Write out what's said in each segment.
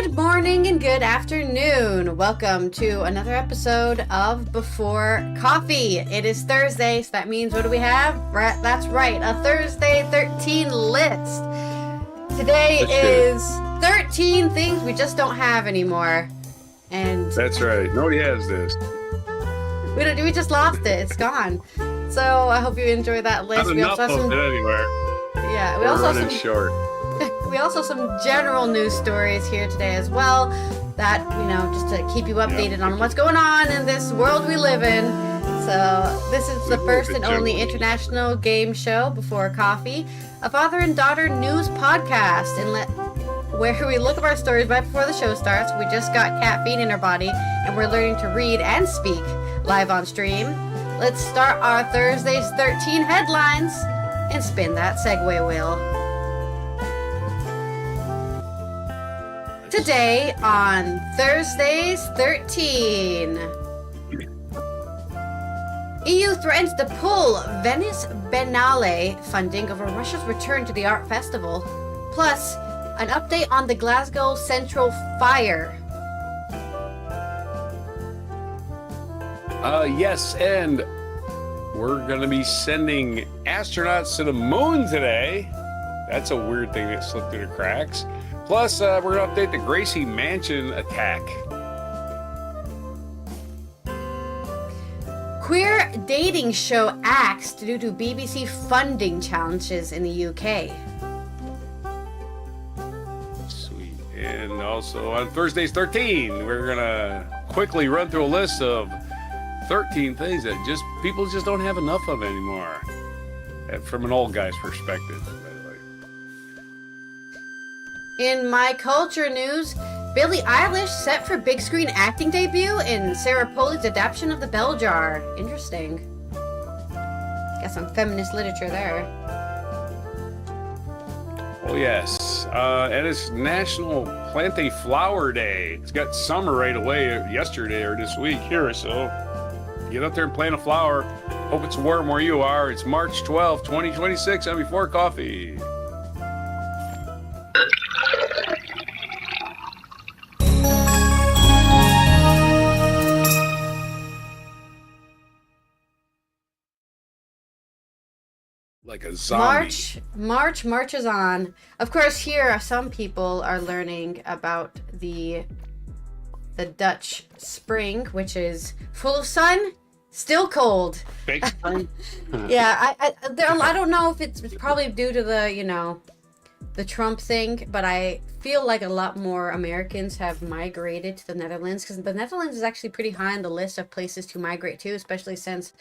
Good morning and good afternoon. Welcome to another episode of Before Coffee. It is Thursday, so that means what do we have? That's right, a Thursday 13 list. Today is 13 things we just don't have anymore. And that's right. Nobody has this. We just lost it. It's gone. So I hope you enjoy that list. Not enough of it anywhere. Yeah, we We're also have running short. We also have some general news stories here today as well that, just to keep you updated on what's going on in this world we live in. So this is the first and only international game show, Before Coffee, a father and daughter news podcast, where we look at our stories right before the show starts. We just got caffeine in our body and we're learning to read and speak live on stream. Let's start our Thursday's 13 headlines and spin that segue wheel. Today on Thursday's 13. EU threatens to pull Venice Biennale funding over Russia's return to the art festival. Plus, an update on the Glasgow Central Fire. Yes, and we're going to be sending astronauts to the moon today. That's a weird thing that slipped through the cracks. Plus, we're going to update the Gracie Mansion attack. Queer dating show axed due to BBC funding challenges in the UK. Sweet. And also on Thursday's 13, we're going to quickly run through a list of 13 things that people just don't have enough of anymore. From an old guy's perspective. In my culture news, Billie Eilish set for big screen acting debut in Sarah Polley's adaptation of The Bell Jar. Interesting. Got some feminist literature there. Oh yes, and it's National Plant a Flower Day. It's got summer right away yesterday or this week here, so get out there and plant a flower. Hope it's warm where you are. It's March 12th, 2026 on Before Coffee. Like a zombie. March marches on. Of course, here some people are learning about the Dutch spring, which is full of sun, still cold. Fake spring? Yeah, I don't know if it's probably due to the Trump thing, but I feel like a lot more Americans have migrated to the Netherlands, because the Netherlands is actually pretty high on the list of places to migrate to, especially since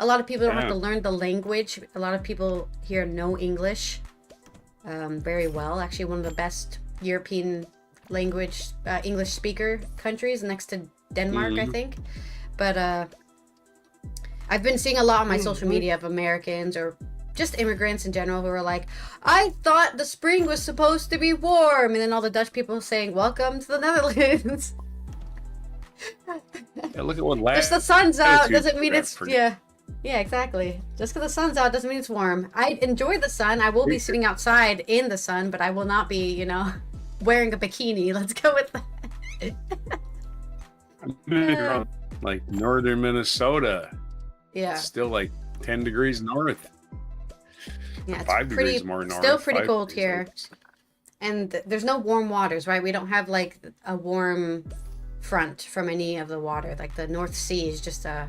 a lot of people don't have to learn the language. A lot of people here know English very well. Actually, one of the best European language English speaker countries, next to Denmark, I think. But I've been seeing a lot on my social media of Americans or just immigrants in general who are like, I thought the spring was supposed to be warm, and then all the Dutch people saying, welcome to the Netherlands. Yeah, look at what last. Just the sun's out doesn't mean it's yeah, exactly. Just because the sun's out doesn't mean it's warm. I enjoy the sun. I will be sitting outside in the sun, but I will not be, wearing a bikini. Let's go with that. I'm like northern Minnesota. Yeah. It's still like 10 degrees north. Yeah, it's 5 degrees more north. Still pretty cold here. And there's no warm waters, right? We don't have like a warm front from any of the water. Like the North Sea is just a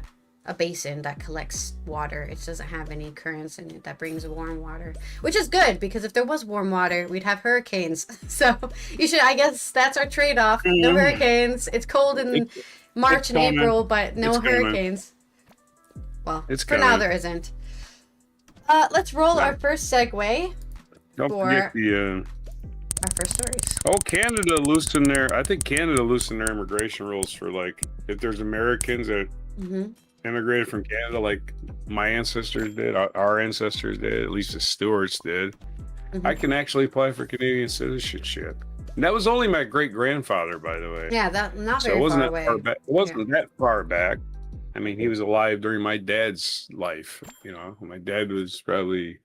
basin that collects water. It doesn't have any currents in it that brings warm water, which is good, because if there was warm water, we'd have hurricanes. So I guess that's our trade-off. No hurricanes. It's cold in March and April, but no hurricanes. Well, for now there isn't. Let's roll our first segue. Don't forget our first stories. Oh, Canada loosened I think Canada loosened their immigration rules for, like, if there's Americans that immigrated from Canada, like my ancestors did, our ancestors did, at least the Stewarts did. I can actually apply for Canadian citizenship. And that was only my great-grandfather, by the way. Yeah, that not very far away. It wasn't that far back. I mean, he was alive during my dad's life. My dad was probably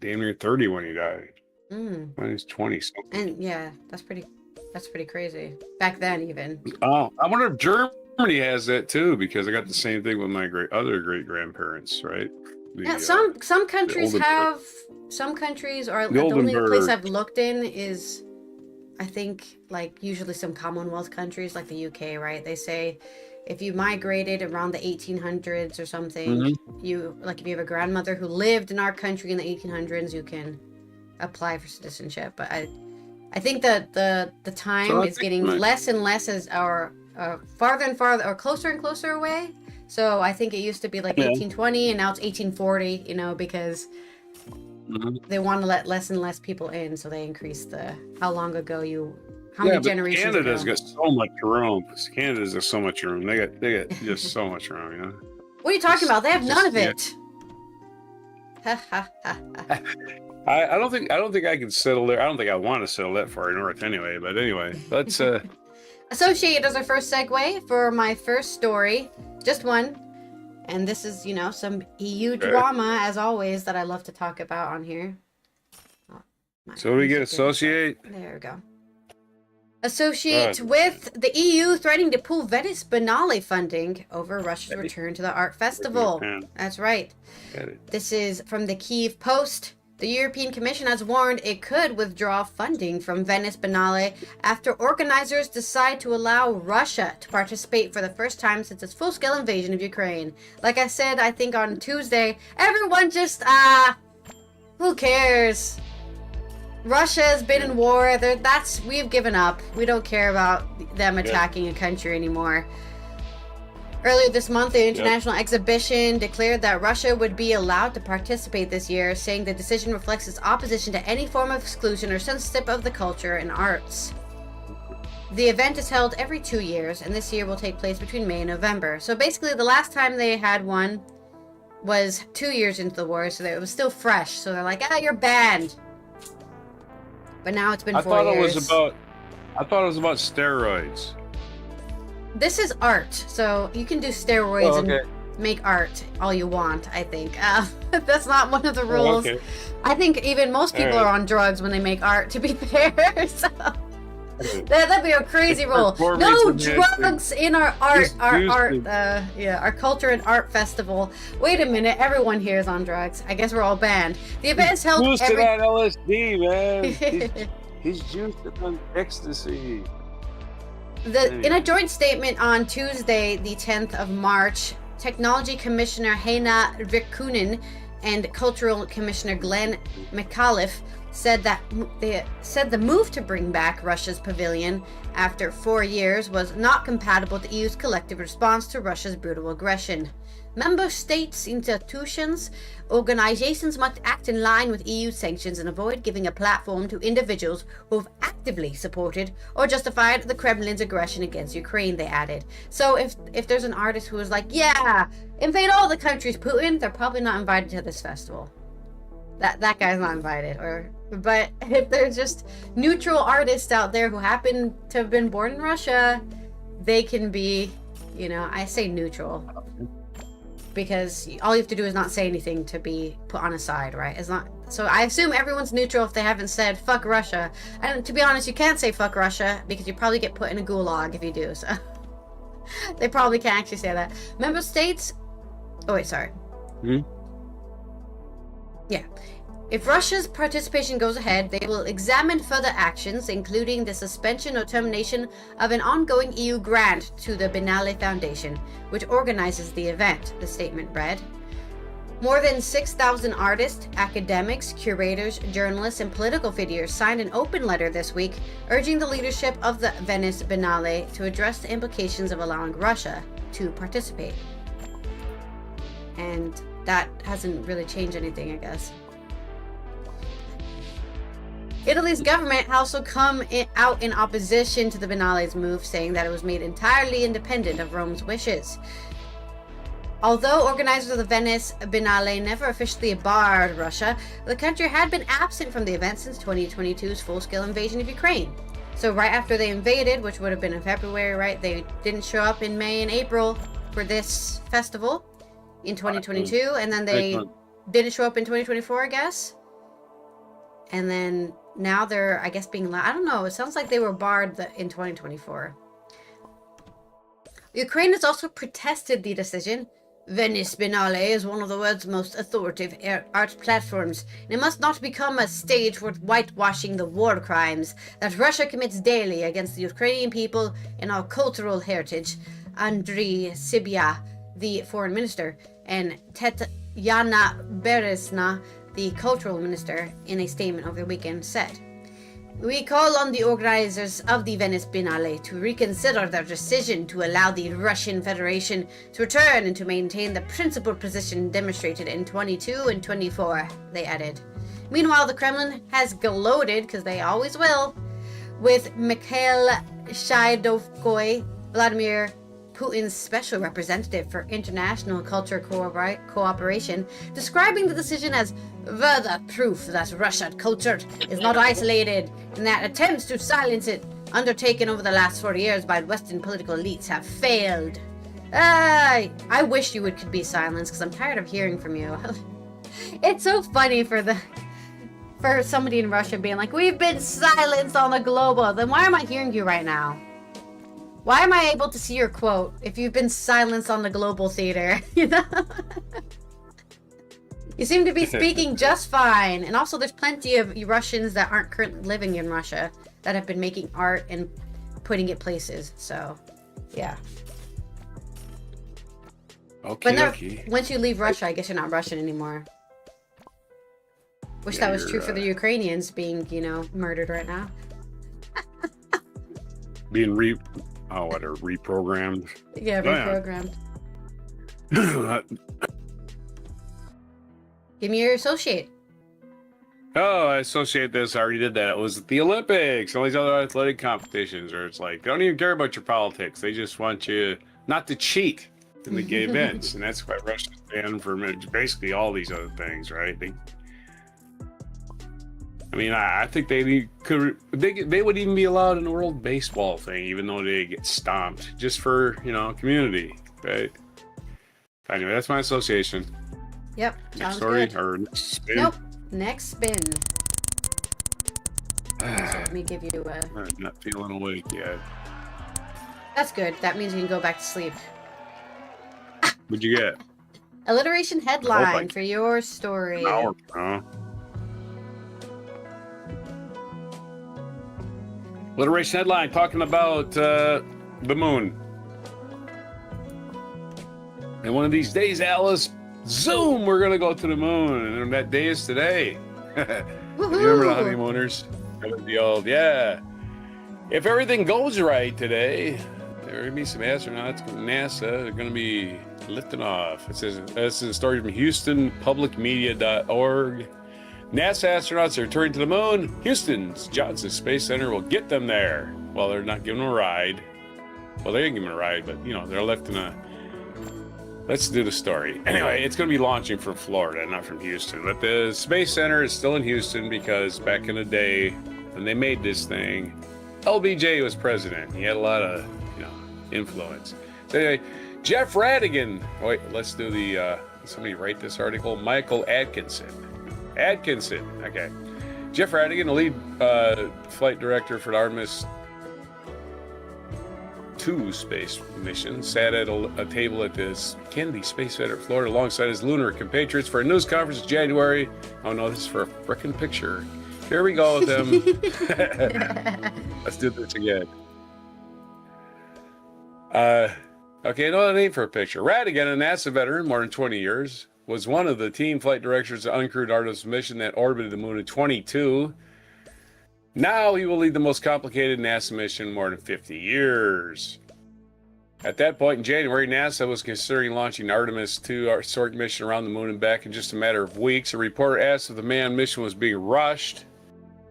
damn near 30 when he died. When he was 20 something. And yeah, that's pretty That's pretty crazy. Back then, even. Oh, I wonder if Germany has that too, because I got the same thing with my other great grandparents, right? Yeah, some countries have. Some countries are. The only place I've looked in is, I think, like usually some Commonwealth countries like the UK, right? They say if you migrated around the 1800s or something, you like if you have a grandmother who lived in our country in the 1800s, you can apply for citizenship. But I think that the time is getting less and less as our farther and farther or closer and closer away. So I think it used to be like 1820 and now it's 1840, you know, because they want to let less and less people in, so they increase the how many generations Canada's ago. got so much room. Canada's got so much room. They got just so much room, you know. What are you talking about? They have none of it. I don't think I can settle there. I don't think I want to settle that far north anyway. But anyway, let's Associated as our first segue for my first story, just one, and this is some EU drama as always that I love to talk about on here. So we get associate. There we go. Associate with the EU threatening to pull Venice Biennale funding over Russia's return to the art festival. That's right. This is from the Kyiv Post. The European Commission has warned it could withdraw funding from Venice Biennale after organizers decide to allow Russia to participate for the first time since its full-scale invasion of Ukraine. Like I said, I think on Tuesday, everyone just, who cares? Russia has been in war. We've given up. We don't care about them attacking a country anymore. Earlier this month, the International Exhibition declared that Russia would be allowed to participate this year, saying the decision reflects its opposition to any form of exclusion or censorship of the culture and arts. The event is held every 2 years, and this year will take place between May and November. So basically, the last time they had one was 2 years into the war, so it was still fresh. So they're like, you're banned. But now it's been 4 years. I thought it was about steroids. This is art, so you can do steroids and make art all you want, I think. That's not one of the rules. I think even most people are on drugs when they make art, to be fair. So that'd be a crazy rule. No drugs in our art, our culture and art festival. Wait a minute, everyone here is on drugs. I guess we're all banned. The event is held every... that LSD, man. He's juiced on ecstasy. In a joint statement on Tuesday, the 10th of March, Technology Commissioner Heina Rikkunen and Cultural Commissioner Glenn McAuliffe said the move to bring back Russia's pavilion after 4 years was not compatible with the EU's collective response to Russia's brutal aggression. Member states, institutions, organizations must act in line with EU sanctions and avoid giving a platform to individuals who have actively supported or justified the Kremlin's aggression against Ukraine, they added. So if there's an artist who is like, invade all the countries, Putin, they're probably not invited to this festival. That guy's not invited. But if there's just neutral artists out there who happen to have been born in Russia, they can be, I say neutral. Because all you have to do is not say anything to be put on a side, right? So I assume everyone's neutral if they haven't said fuck Russia. And to be honest, you can't say fuck Russia because you probably get put in a gulag if you do. So they probably can't actually say that. Member states. Oh wait, sorry. Yeah. If Russia's participation goes ahead, they will examine further actions, including the suspension or termination of an ongoing EU grant to the Biennale Foundation, which organizes the event, the statement read. More than 6,000 artists, academics, curators, journalists, and political figures signed an open letter this week urging the leadership of the Venice Biennale to address the implications of allowing Russia to participate. And that hasn't really changed anything, I guess. Italy's government also come out in opposition to the Biennale's move, saying that it was made entirely independent of Rome's wishes. Although organizers of the Venice Biennale never officially barred Russia, the country had been absent from the event since 2022's full-scale invasion of Ukraine. So right after they invaded, which would have been in February, right, they didn't show up in May and April for this festival in 2022, and then they didn't show up in 2024, I guess. And then now they're, I guess, being I don't know. It sounds like they were barred in 2024. Ukraine has also protested the decision. Venice Biennale is one of the world's most authoritative art platforms. It must not become a stage for whitewashing the war crimes that Russia commits daily against the Ukrainian people and our cultural heritage. Andriy Sibya, the foreign minister, and Tetiana Beresna, the cultural minister, in a statement over the weekend said, "We call on the organizers of the Venice Biennale to reconsider their decision to allow the Russian Federation to return and to maintain the principled position demonstrated in 22 and 24, they added. Meanwhile, the Kremlin has gloated, because they always will, with Mikhail Shydovkoy, Vladimir Putin's special representative for international culture cooperation, describing the decision as further proof that Russian culture is not isolated and that attempts to silence it undertaken over the last 40 years by Western political elites have failed. I wish you could be silenced, because I'm tired of hearing from you. It's so funny for somebody in Russia being like, we've been silenced on the global. Then why am I hearing you right now? Why am I able to see your quote if you've been silenced on the global theater? You know? You seem to be speaking just fine. And also, there's plenty of Russians that aren't currently living in Russia that have been making art and putting it places. So, yeah. Okay. Once you leave Russia, I guess you're not Russian anymore. Wish that was true for the Ukrainians being, murdered right now. Being reprogrammed. Yeah, reprogrammed. Give me your associate. Oh, I associate this. I already did that. It was the Olympics, all these other athletic competitions where it's like, they don't even care about your politics. They just want you not to cheat in the gay events. And that's why Russia's banned for basically all these other things, right? I think they would even be allowed in the World Baseball thing, even though they get stomped, just for, community, right? Anyway, that's my association. Yep. Next story good. Or next spin? Nope. Next spin. So let me give you a... I'm not feeling awake yet. That's good. That means you can go back to sleep. What'd you get? Alliteration headline for your story. An hour, huh? Alliteration headline talking about the moon. And one of these days, Alice, zoom, we're going to go to the moon. And that day is today. You remember the honeymooners? The old, yeah. If everything goes right today, there are going to be some astronauts from NASA. They're going to be lifting off. It says, this is a story from HoustonPublicMedia.org. NASA astronauts are returning to the moon. Houston's Johnson Space Center will get them there. Well, they're not giving them a ride. Well, they ain't giving them a ride, but, they're lifting a... Let's do the story. Anyway, it's going to be launching from Florida, not from Houston. But the Space Center is still in Houston because back in the day when they made this thing, LBJ was president. He had a lot of, influence. So anyway, Jeff Radigan. Wait, let's do the, somebody write this article. Michael Atkinson. Okay. Jeff Radigan, the lead flight director for the Artemis II space mission, sat at a table at this Kennedy Space Center, Florida, alongside his lunar compatriots for a news conference in January. Oh no, this is for a frickin' picture. Here we go with them. Let's do this again. Okay, no need for a picture. Radigan, a NASA veteran, more than 20 years, was one of the team flight directors of the uncrewed Artemis mission that orbited the moon in 22. Now he will lead the most complicated NASA mission in more than 50 years. At that point in January, NASA was considering launching the Artemis II historic mission around the moon and back in just a matter of weeks. A reporter asked if the manned mission was being rushed,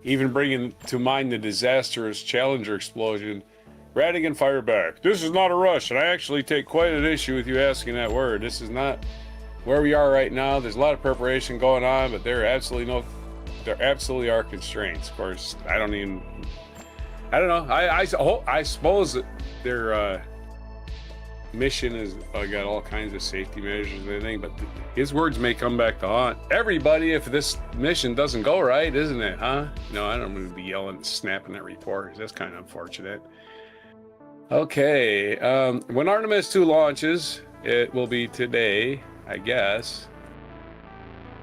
even bringing to mind the disastrous Challenger explosion. Radigan fired back. "This is not a rush, and I actually take quite an issue with you asking that word. This is not where we are right now. There's a lot of preparation going on, but there absolutely are constraints." Of course, I don't know. I suppose that they're mission is got all kinds of safety measures and everything, but his words may come back to haunt everybody if this mission doesn't go right, isn't it, huh? No, I don't want to be yelling and snapping at reporters. That's kind of unfortunate. Okay, when Artemis 2 launches, it will be today, I guess.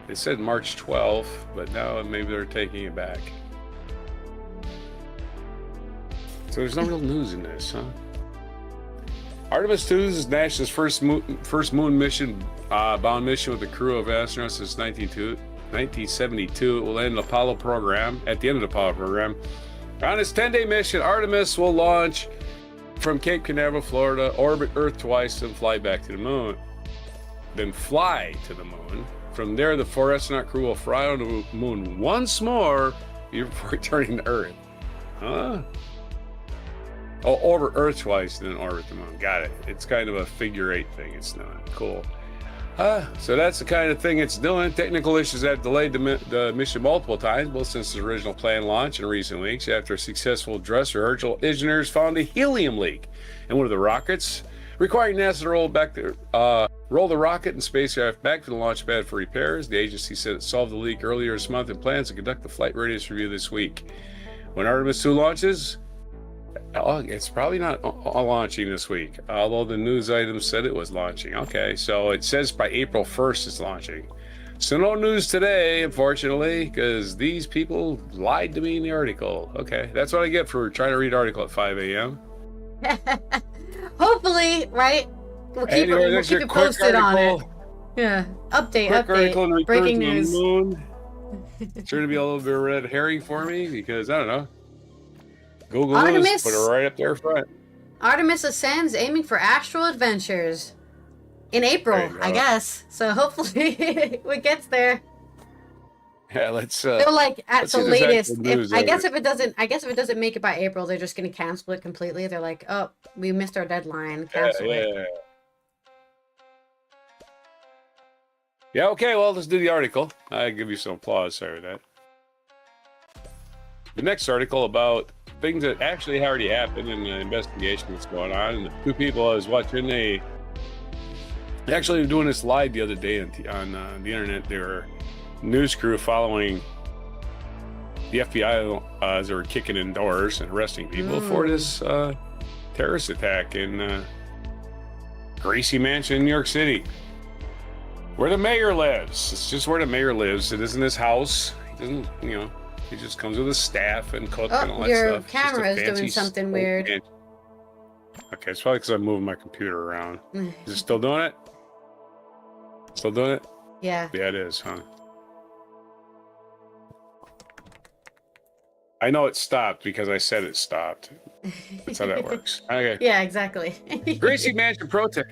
It said March 12th, but now maybe they're taking it back. So there's no real news in this, huh? Artemis 2 is NASA's first moon mission, bound mission with a crew of astronauts since 1972. It will end the Apollo program. At the end of the Apollo program, on its 10-day mission, Artemis will launch from Cape Canaveral, Florida, orbit Earth twice, and fly back to the moon. Then fly to the moon. From there, the 4 astronaut crew will fly on the moon once more before returning to Earth. Huh? Oh, orbit Earth twice, then orbit the moon. Got it. It's kind of a figure 8 thing. It's not cool. So that's the kind of thing it's doing. Technical issues have delayed the mission multiple times, both since the original planned launch in recent weeks. After a successful dress rehearsal, engineers found a helium leak in one of the rockets, requiring NASA to roll the rocket and spacecraft back to the launch pad for repairs. The agency said it solved the leak earlier this month and plans to conduct the flight readiness review this week. When Artemis 2 launches, it's probably not launching this week, although the news item said it was launching. Okay, so it says by April 1st it's launching. So no news today, unfortunately, because these people lied to me in the article. Okay, that's what I get for trying to read article at 5 a.m. Hopefully, right? We'll keep you posted on it. Yeah, update. Breaking news. Sure to be a little bit of red herring for me, because I don't know. Google Artemis, News, put it right up there front. Artemis ascends, aiming for astral adventures in April, I guess. So hopefully it gets there. Yeah, let's. They're like at the latest. I guess if it doesn't make it by April, they're just going to cancel it completely. They're like, oh, we missed our deadline. Cancel it. Yeah. Okay. Well, let's do the article. I give you some applause. Sorry for that. The next article about things that actually already happened in the investigation that's going on. And the 2 people I was watching, they actually were doing this live the other day on the internet. They were news crew following the FBI as they were kicking in doors and arresting people for this terrorist attack in Gracie Mansion in New York City, where the mayor lives. It's just where the mayor lives. It isn't his house. He doesn't, he just comes with his staff and cook and all that stuff. Your camera is doing something weird. Okay, it's probably because I'm moving my computer around. Is it still doing it? Still doing it? Yeah. Yeah, it is, huh? I know it stopped because I said it stopped. That's how that works. Okay. Yeah, exactly. Gracie Mansion protest.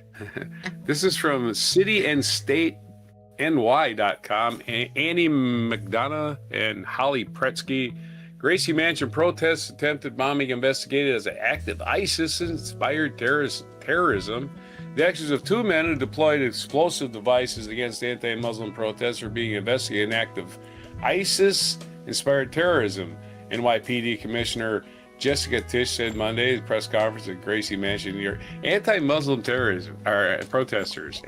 This is from cityandstateny.com. Annie McDonough and Holly Pretsky. Gracie Mansion protests, attempted bombing investigated as an act of ISIS-inspired terrorism. The actions of 2 men who deployed explosive devices against anti-Muslim protests are being investigated, an act of ISIS-inspired terrorism. NYPD Commissioner Jessica Tisch said Monday at the press conference at Gracie Mansion, New York, anti-Muslim terrorism, or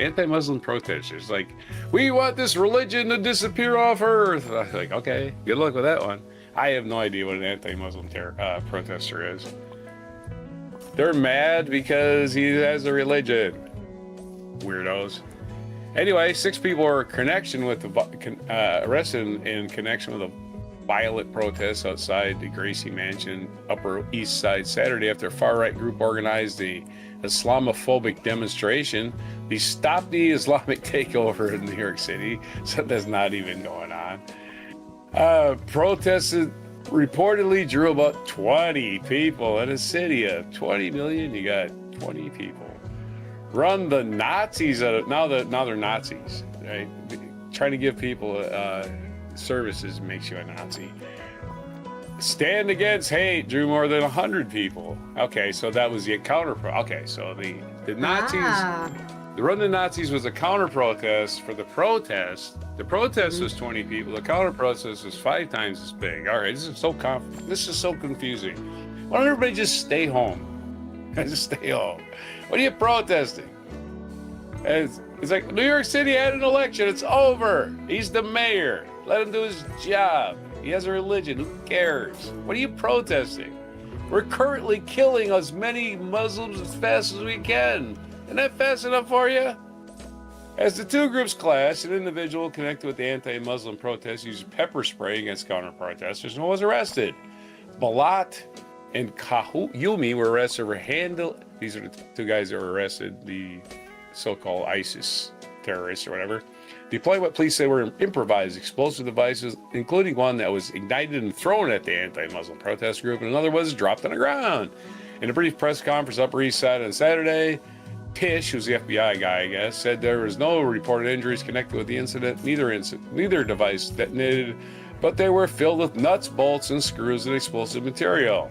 anti-Muslim protesters, like, we want this religion to disappear off Earth. I was like, okay, good luck with that one. I have no idea what an anti-Muslim protester is. They're mad because he has a religion. Weirdos. Anyway, 6 people were arrested in connection with a violent protests outside the Gracie Mansion Upper East Side Saturday after a far-right group organized the Islamophobic demonstration. They stopped the Islamic takeover in New York City, so that's not even going on. Protests reportedly drew about 20 people in a city of 20 million. You got 20 people. Run the Nazis now they're Nazis, right? Trying to give people services makes you a Nazi. Stand Against Hate drew more than 100 people. Okay, so that was the counter. Okay, so the Nazis, the Run the Nazis was a counter protest for the protest. The protest was 20 people. The counter protest was 5 times as big. All right, this is so confusing. Why don't everybody just stay home? Stay home. What are you protesting? It's like New York City had an election. It's over. He's the mayor. Let him do his job. He has a religion. Who cares? What are you protesting? We're currently killing as many Muslims as fast as we can. Isn't that fast enough for you? As the two groups clashed, an individual connected with the anti-Muslim protests used pepper spray against counter-protesters and was arrested. Balat and Yumi were arrested for these are the two guys that were arrested, the so-called ISIS terrorists or whatever. Deploying what police say were improvised explosive devices, including one that was ignited and thrown at the anti-Muslim protest group, and another was dropped on the ground. In a brief press conference Upper East Side on Saturday, Tish, who's the FBI guy, I guess, said there was no reported injuries connected with the incident. Neither device detonated, but they were filled with nuts, bolts, and screws and explosive material,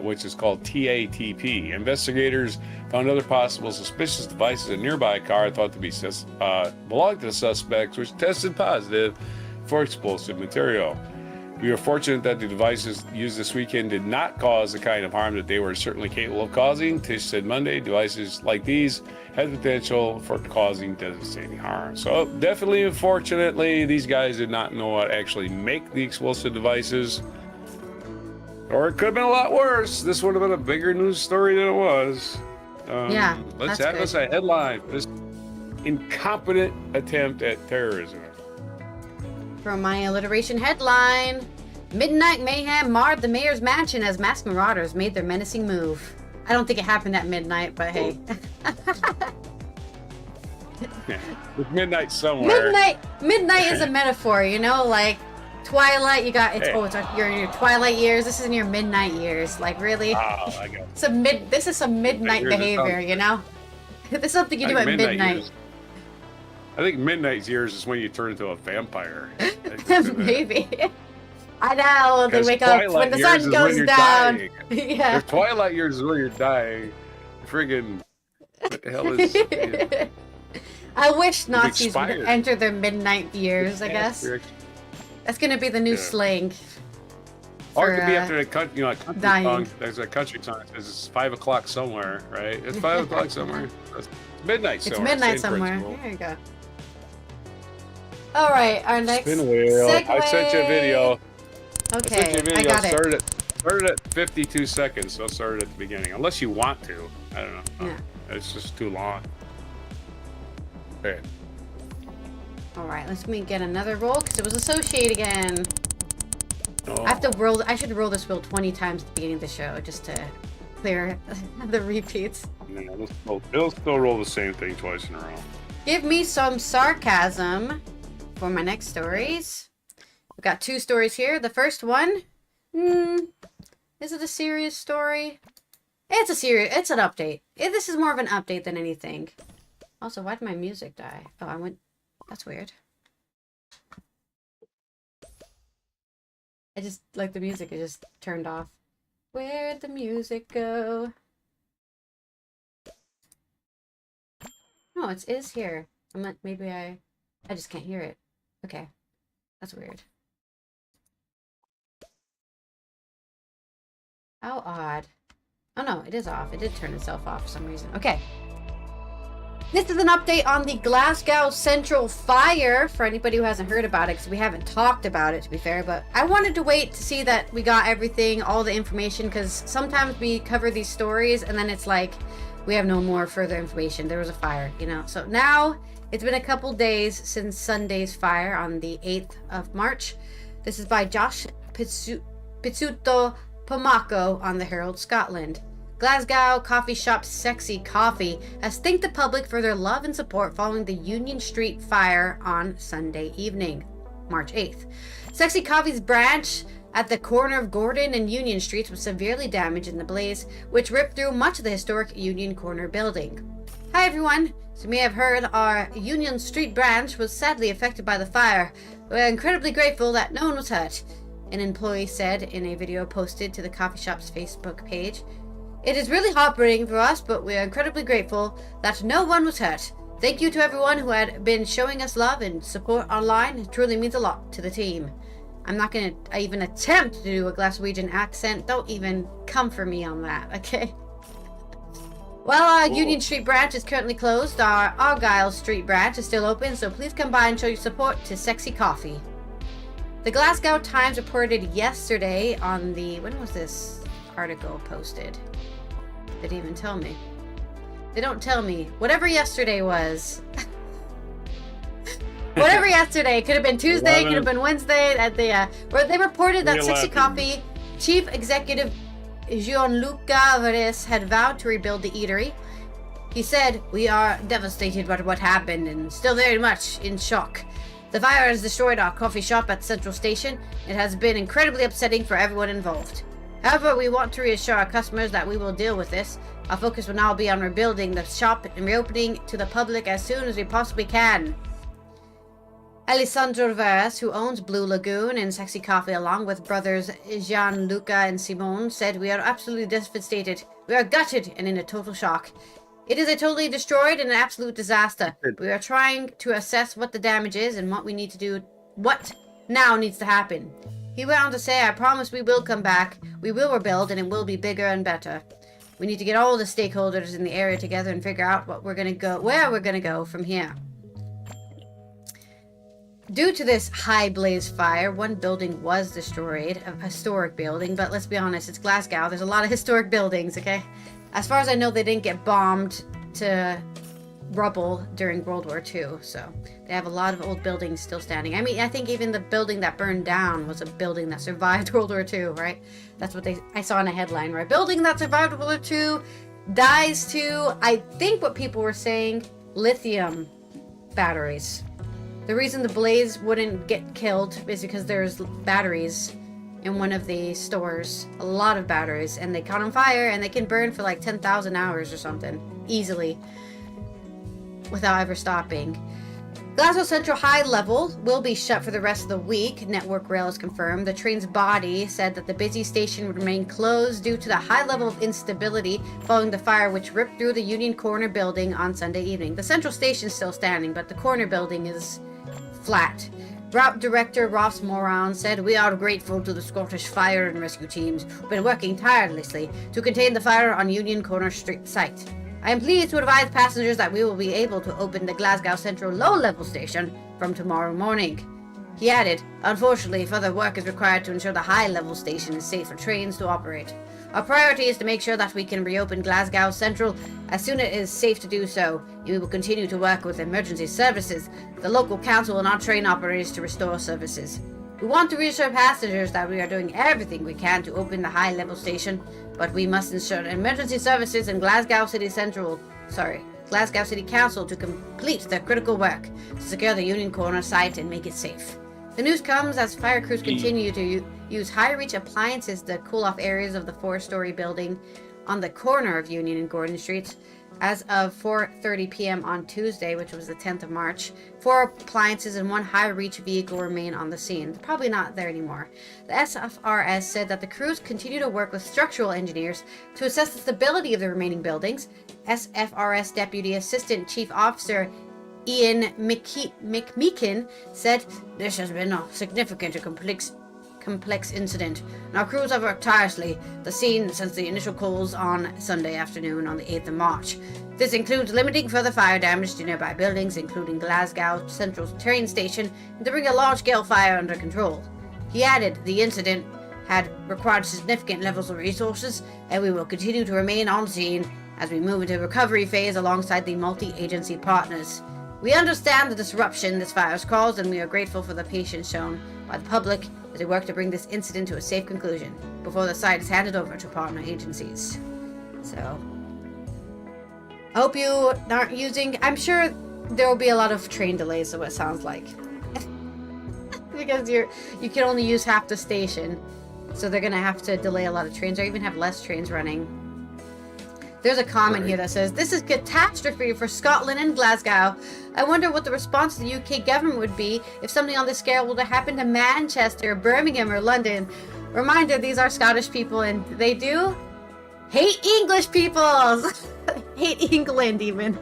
which is called TATP. Investigators found other possible suspicious devices in a nearby car thought to be belonged to the suspects, which tested positive for explosive material. We are fortunate that the devices used this weekend did not cause the kind of harm that they were certainly capable of causing. Tish said Monday, devices like these have the potential for causing devastating harm. So definitely, unfortunately, these guys did not know how to actually make the explosive devices. Or it could have been a lot worse. This would have been a bigger news story than it was. Yeah, let's have us a headline for this incompetent attempt at terrorism. From my alliteration headline, midnight mayhem marred the mayor's mansion as masked marauders made their menacing move. I don't think it happened at midnight, but hey. Yeah, it's midnight somewhere. Midnight is a metaphor, you know, like Twilight. You got you're in your twilight years. This is in your midnight years. Like really? Oh, I got it. This is some midnight behavior, you know. This is something you do at midnight. I think midnight years is when you turn into a vampire. Maybe. I know. They wake up when the sun goes down. Yeah. If twilight years is when you're dying, friggin' what the hell is? Yeah. I wish Nazis would enter their midnight years. I guess that's gonna be the new slang. Or it could be after a country song. There's a country song that says it's 5 o'clock somewhere, right? It's 5 o'clock somewhere. It's midnight somewhere. It's midnight somewhere. There you go. All right, our next segue. I sent you a video. Okay, I got it. Started at 52 seconds, so started at the beginning. Unless you want to. I don't know. Yeah. It's just too long. Okay. All right, let me get another roll because it was associate again. Oh. I should roll this wheel 20 times at the beginning of the show just to clear the repeats. Yeah, it'll still roll the same thing twice in a row. Give me some sarcasm for my next stories. We've got 2 stories here. The first one, is it a serious story? It's an update. This is more of an update than anything. Also, why did my music die? Oh, that's weird. I just, like the music, it just turned off. Where'd the music go? No, it is here. Maybe I just can't hear it. Okay. That's weird. How odd. Oh no, it is off. It did turn itself off for some reason. Okay. This is an update on the Glasgow Central Fire for anybody who hasn't heard about it, because we haven't talked about it, to be fair, but I wanted to wait to see that we got everything, all the information, because sometimes we cover these stories and then it's like we have no more further information. There was a fire, you know. So now it's been a couple days since Sunday's fire on the 8th of March. This is by Josh Pizzuto Pomako on the Herald Scotland. Glasgow coffee shop Sexy Coffee has thanked the public for their love and support following the Union Street fire on Sunday evening, March 8th. Sexy Coffee's branch at the corner of Gordon and Union Streets was severely damaged in the blaze, which ripped through much of the historic Union Corner building. Hi everyone! As you may have heard, our Union Street branch was sadly affected by the fire. We're incredibly grateful that no one was hurt, an employee said in a video posted to the coffee shop's Facebook page. It is really heartbreaking for us, but we are incredibly grateful that no one was hurt. Thank you to everyone who had been showing us love and support online. It truly means a lot to the team. I'm not going to even attempt to do a Glaswegian accent. Don't even come for me on that, okay? Well, our Cool. Union Street branch is currently closed. Our Argyle Street branch is still open, so please come by and show your support to Sexy Coffee. The Glasgow Times reported yesterday on the... When was this article posted? They didn't even tell me. They don't tell me. Whatever yesterday was. Whatever yesterday. Could have been Tuesday, could have been Wednesday. At the where they reported that Sexy Coffee Chief Executive Gianluca Veres had vowed to rebuild the eatery. He said, "We are devastated by what happened and still very much in shock. The fire has destroyed our coffee shop at Central Station. It has been incredibly upsetting for everyone involved. However, we want to reassure our customers that we will deal with this. Our focus will now be on rebuilding the shop and reopening to the public as soon as we possibly can." Alessandro Veras, who owns Blue Lagoon and Sexy Coffee along with brothers Gianluca and Simone, said, "We are absolutely devastated. We are gutted and in a total shock. It is a totally destroyed and an absolute disaster. We are trying to assess what the damage is and what we need to do, what now needs to happen." He went on to say, "I promise we will come back, we will rebuild, and it will be bigger and better. We need to get all the stakeholders in the area together and figure out where we're going to go from here." Due to this high blaze fire, one building was destroyed, a historic building, but let's be honest, it's Glasgow. There's a lot of historic buildings, okay? As far as I know, they didn't get bombed to rubble during World War II, so they have a lot of old buildings still standing. I mean, I think even the building that burned down was a building that survived World War II, right? That's what I saw in a headline, right? Building that survived World War II dies to, I think what people were saying, lithium batteries. The reason the blaze wouldn't get killed is because there's batteries in one of the stores, a lot of batteries, and they caught on fire and they can burn for like 10,000 hours or something easily without ever stopping. Glasgow Central High Level will be shut for the rest of the week, Network Rail has confirmed. The train's body said that the busy station would remain closed due to the high level of instability following the fire which ripped through the Union Corner building on Sunday evening. The Central Station is still standing, but the corner building is flat. Route Director Ross Moran said, "We are grateful to the Scottish Fire and Rescue teams who've been working tirelessly to contain the fire on Union Corner Street site. I am pleased to advise passengers that we will be able to open the Glasgow Central low-level station from tomorrow morning." He added, "Unfortunately, further work is required to ensure the high-level station is safe for trains to operate. Our priority is to make sure that we can reopen Glasgow Central as soon as it is safe to do so. We will continue to work with emergency services, the local council and our train operators to restore services. We want to reassure passengers that we are doing everything we can to open the high-level station, but we must ensure emergency services and Glasgow City Council to complete their critical work to secure the Union Corner site and make it safe." The news comes as fire crews continue to use high-reach appliances to cool off areas of the four-story building on the corner of Union and Gordon Streets. As of 4:30 p.m. on Tuesday, which was the 10th of March, 4 appliances and 1 high-reach vehicle remain on the scene. They're probably not there anymore. The SFRS said that the crews continue to work with structural engineers to assess the stability of the remaining buildings. SFRS Deputy Assistant Chief Officer Ian McMeekin said, "This has been a significant and complex incident, and our crews have worked tirelessly the scene since the initial calls on Sunday afternoon on the 8th of March. This includes limiting further fire damage to nearby buildings, including Glasgow Central train station, and to bring a large-scale fire under control." He added, "The incident had required significant levels of resources, and we will continue to remain on scene as we move into the recovery phase alongside the multi-agency partners. We understand the disruption this fire has caused, and we are grateful for the patience shown by the public as we work to bring this incident to a safe conclusion before the site is handed over to partner agencies." So, I hope you aren't using... I'm sure there will be a lot of train delays, so it sounds like. Because you can only use half the station, so they're going to have to delay a lot of trains, or even have less trains running. There's a comment here that says, "This is catastrophe for Scotland and Glasgow. I wonder what the response of the UK government would be if something on this scale would have happened to Manchester, Birmingham, or London. Reminder, these are Scottish people, and they do hate English people. Hate England, even.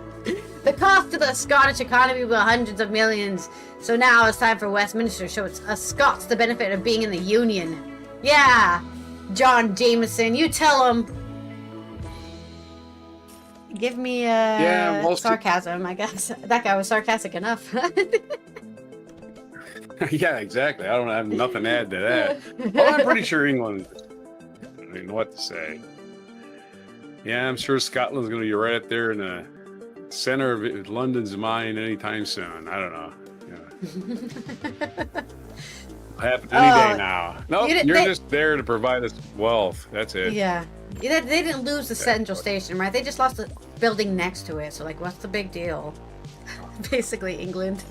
The cost to the Scottish economy will be hundreds of millions. So now it's time for Westminster to show us Scots the benefit of being in the Union." Yeah, John Jameson, you tell them. Give me most sarcasm, I guess. That guy was sarcastic enough. Yeah, exactly. I don't have nothing to add to that. Well, I'm pretty sure England. I don't know what to say. Yeah, I'm sure Scotland's going to be right up there in the center of London's mind anytime soon. I don't know. Yeah. Happen any day now. No, you're just there to provide us wealth. That's it. Yeah. They didn't lose the Central Station, right? They just lost the building next to it. So, like, what's the big deal? Basically, England.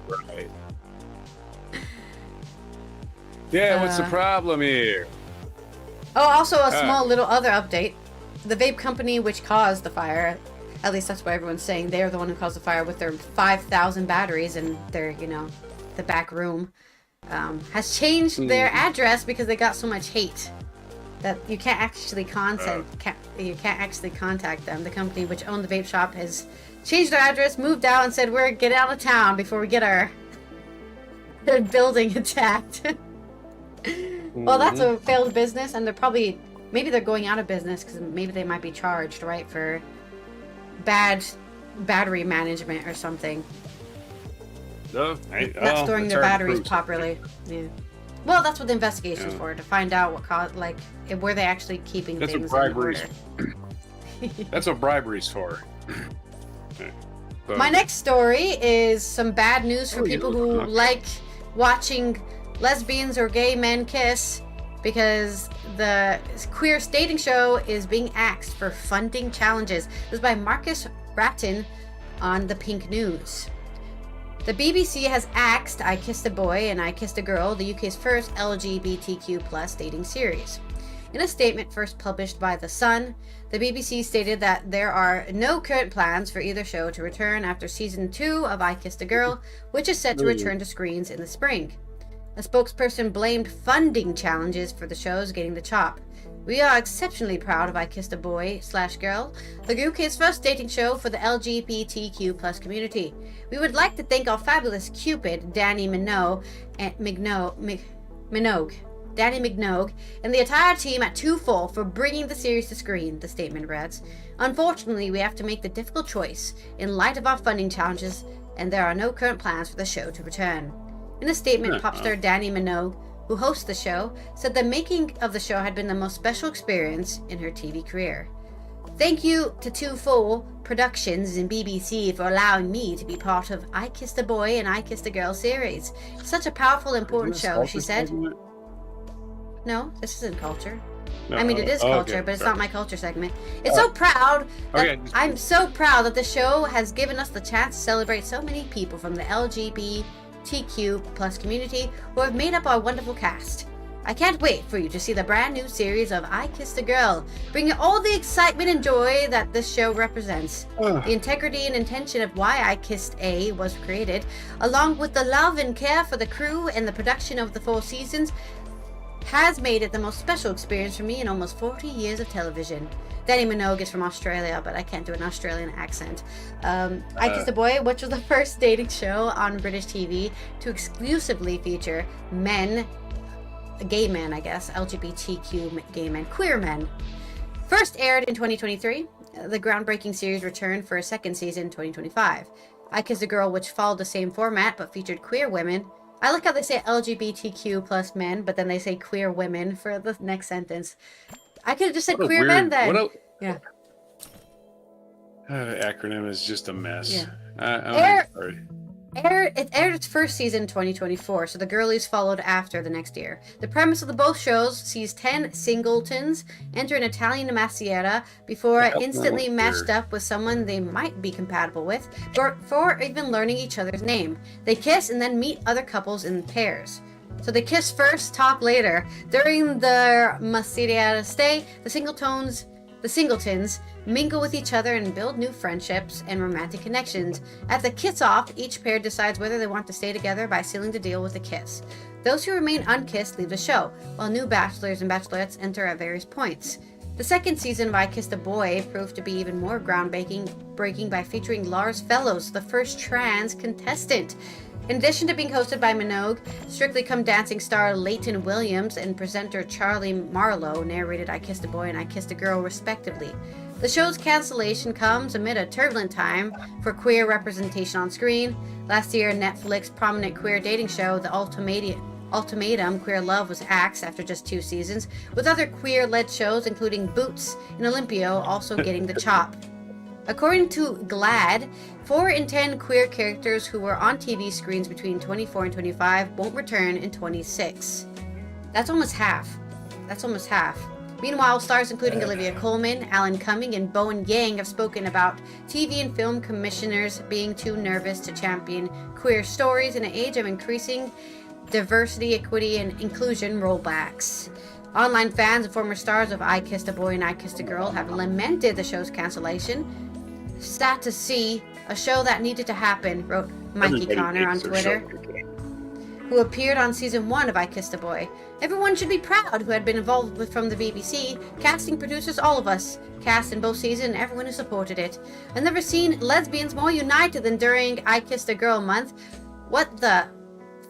Right. Yeah, what's the problem here? Oh, also a small little other update. The vape company which caused the fire, at least that's what everyone's saying, they're the one who caused the fire with their 5,000 batteries in their, the back room, has changed their address because they got so much hate that you can't actually contact them. The company which owned the vape shop has changed their address, moved out, and said we're getting out of town before we get our building attacked. Well, that's a failed business, and maybe they're going out of business because maybe they might be charged, right, for bad battery management or something. Not storing their batteries properly. Yeah. Well, that's what the investigation's for, to find out what caused, like, were they actually keeping things in order. That's what bribery's for. So. My next story is some bad news for people who like watching lesbians or gay men kiss, because the queer dating show is being axed for funding challenges. This is by Marcus Ratton on the Pink News. The BBC has axed I Kissed a Boy and I Kissed a Girl, the UK's first LGBTQ+ dating series. In a statement first published by The Sun, the BBC stated that there are no current plans for either show to return after season 2 of I Kissed a Girl, which is set to return to screens in the spring. A spokesperson blamed funding challenges for the shows getting the chop. We are exceptionally proud of I Kissed a Boy/Girl, the UK's first dating show for the LGBTQ+ community. We would like to thank our fabulous Cupid, Danny Minogue, and the entire team at Twofold for bringing the series to screen, the statement reads. Unfortunately, we have to make the difficult choice in light of our funding challenges, and there are no current plans for the show to return. In a statement, pop star Danny Minogue, who hosts the show, said the making of the show had been the most special experience in her TV career. Thank you to Twofold Productions and BBC for allowing me to be part of I Kissed a Boy and I Kissed a Girl series. It's such a powerful, important show, she said. No, this isn't culture. I mean, it is culture, but it's not my culture segment. It's so proud. I'm so proud that the show has given us the chance to celebrate so many people from the LGBTQ+ community who have made up our wonderful cast. I can't wait for you to see the brand new series of I Kissed a Girl, bringing all the excitement and joy that this show represents. The integrity and intention of why I Kissed A was created, along with the love and care for the crew and the production of the 4 seasons, has made it the most special experience for me in almost 40 years of television. Danny Minogue is from Australia, but I can't do an Australian accent. I Kissed a Boy, which was the first dating show on British TV to exclusively feature men, gay men, I guess, LGBTQ gay men, queer men. First aired in 2023, the groundbreaking series returned for a second season in 2025. I Kissed a Girl, which followed the same format but featured queer women. I like how they say LGBTQ+ men, but then they say queer women for the next sentence. I could have just said queer men then. Yeah. Acronym is just a mess. Yeah. I'm sorry. It aired its first season in 2024, so the girlies followed after the next year. The premise of the both shows sees 10 singletons enter an Italian massiera before instantly matched up with someone they might be compatible with, before even learning each other's name. They kiss and then meet other couples in pairs. So they kiss first, talk later. During their massiera stay, the singletons mingle with each other and build new friendships and romantic connections. At the kiss-off, each pair decides whether they want to stay together by sealing the deal with a kiss. Those who remain unkissed leave the show, while new bachelors and bachelorettes enter at various points. The second season of I Kissed a Boy proved to be even more groundbreaking by featuring Lars Fellows, the first trans contestant. In addition to being hosted by Minogue, Strictly Come Dancing star Leighton Williams and presenter Charlie Marlowe narrated I Kissed a Boy and I Kissed a Girl respectively. The show's cancellation comes amid a turbulent time for queer representation on screen. Last year, Netflix prominent queer dating show, The Ultimatum Queer Love, was axed after just 2 seasons, with other queer-led shows, including Boots and Olympio, also getting the chop. According to GLAAD, 4 in 10 queer characters who were on TV screens between 24 and 25 won't return in 26. That's almost half. Meanwhile, stars including Olivia Colman, Alan Cumming, and Bowen Yang have spoken about TV and film commissioners being too nervous to champion queer stories in an age of increasing diversity, equity, and inclusion rollbacks. Online fans and former stars of I Kissed a Boy and I Kissed a Girl have lamented the show's cancellation. Sad to see, a show that needed to happen, wrote Mikey Connor on Twitter, who appeared on season 1 of I Kissed a Boy. Everyone should be proud who had been involved with from the BBC, casting producers, all of us, cast in both seasons, and everyone who supported it. I've never seen lesbians more united than during I Kissed a Girl month. What the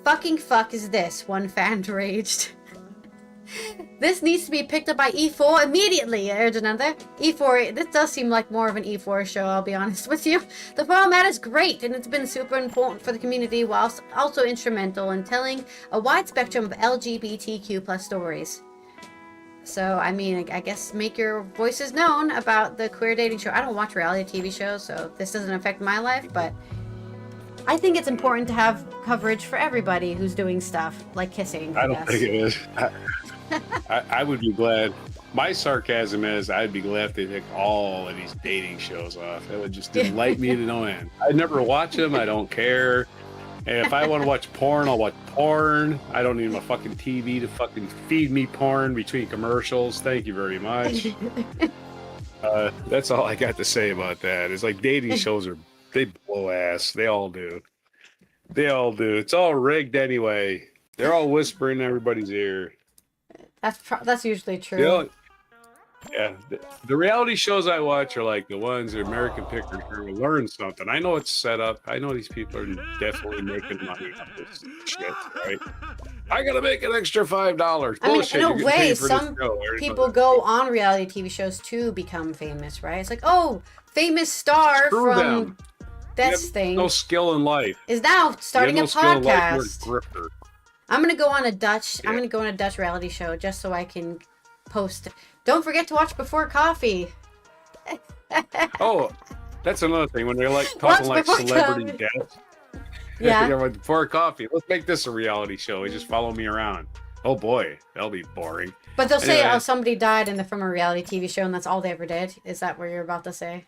fucking fuck is this? One fan raged. This needs to be picked up by E4 immediately, urged another. E4, this does seem like more of an E4 show, I'll be honest with you. The format is great, and it's been super important for the community, whilst also instrumental in telling a wide spectrum of LGBTQ plus stories. So, I mean, I guess make your voices known about the queer dating show. I don't watch reality TV shows, so this doesn't affect my life, but I think it's important to have coverage for everybody who's doing stuff, like kissing. I don't think it is. I would be glad. My sarcasm is I'd be glad if they take all of these dating shows off. That would just delight me to no end. I never watch them. I don't care. And if I want to watch porn, I'll watch porn. I don't need my fucking TV to fucking feed me porn between commercials. Thank you very much. That's all I got to say about that. It's like dating shows they blow ass. They all do. It's all rigged anyway. They're all whispering in everybody's ear. That's usually true. You know, yeah, the reality shows I watch are like the ones that American Pickers who learn something. I know it's set up. I know these people are definitely making money off this shit, right? I gotta make an extra $5. Bullshit. I mean, in a way, some people go on reality TV shows to become famous, right? It's like, oh, famous star Screw from them. this thing. No skill in life. Is now starting a podcast. You're a grifter. I'm gonna go on a Dutch reality show just so I can post. Don't forget to watch Before Coffee. Oh, that's another thing when they're like talking like celebrity deaths. Yeah. Before Coffee. Let's make this a reality show. You just follow me around. Oh boy, that'll be boring. But they'll say, oh, somebody died and they're from a reality TV show and that's all they ever did. Is that what you're about to say?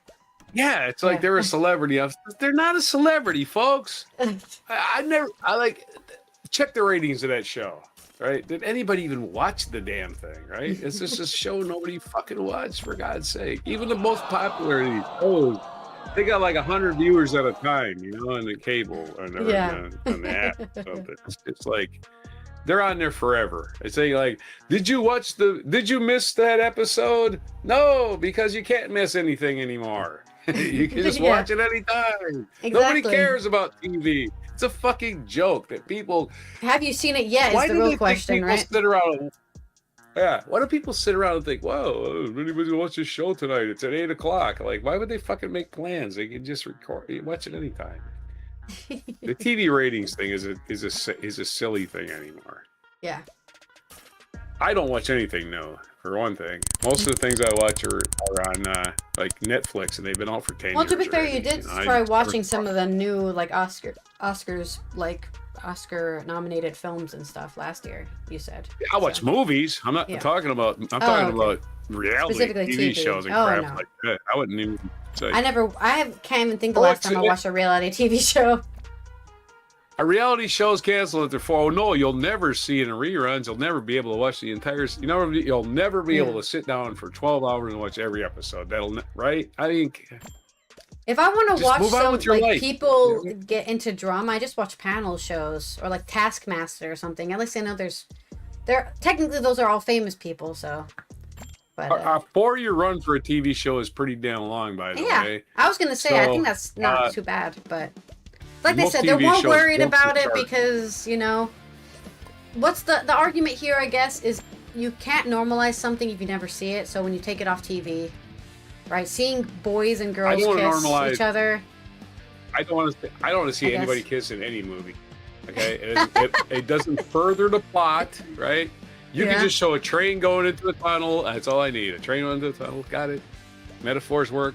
Yeah, it's like they're a celebrity. They're not a celebrity, folks. Check the ratings of that show, right? Did anybody even watch the damn thing, right? It's just a show nobody fucking watched, for God's sake. Even the most popular of these shows, they got like 100 viewers at a time, you know, on the cable or on the app or something. It's like they're on there forever. It's like, did you miss that episode? No, because you can't miss anything anymore. You can just watch it anytime. Exactly. Nobody cares about TV. It's a fucking joke that people. Have you seen it yet? Is the real question, right? Why do people sit around and think, "Whoa, anybody's gonna watch this show tonight? It's at 8:00." Like, why would they fucking make plans? They can just watch it anytime. The TV ratings thing is a silly thing anymore. Yeah. I don't watch anything new, for one thing. Most of the things I watch are on like Netflix, and they've been out for 10 years. Well, to be fair, you did try watching some of the new like Oscars, like Oscar-nominated films and stuff last year. You said. Yeah, I watch movies. I'm not talking about. I'm talking about reality TV shows and crap like that. I wouldn't even say. Can't even think the last time I watched a reality TV show. A reality show's canceled at their 4. Oh no, you'll never see it in reruns. You'll never be able to watch the entire. You'll never be able to sit down for 12 hours and watch every episode. Right? I think. If I want to watch some people get into drama, I just watch panel shows or like Taskmaster or something. At least I know technically those are all famous people. So. But, a 4-year run for a TV show is pretty damn long, by the way. I was gonna say I think that's not too bad, but. Like they said, they're more worried about it because, what's the argument here, I guess, is you can't normalize something if you never see it. So when you take it off TV, right? Seeing boys and I girls don't want to kiss normalize. each other. I don't want to see I guess. anybody kiss in any movie. Okay, it doesn't further the plot, right? You can just show a train going into the tunnel. That's all I need. A train going into the tunnel. Got it. Metaphors work.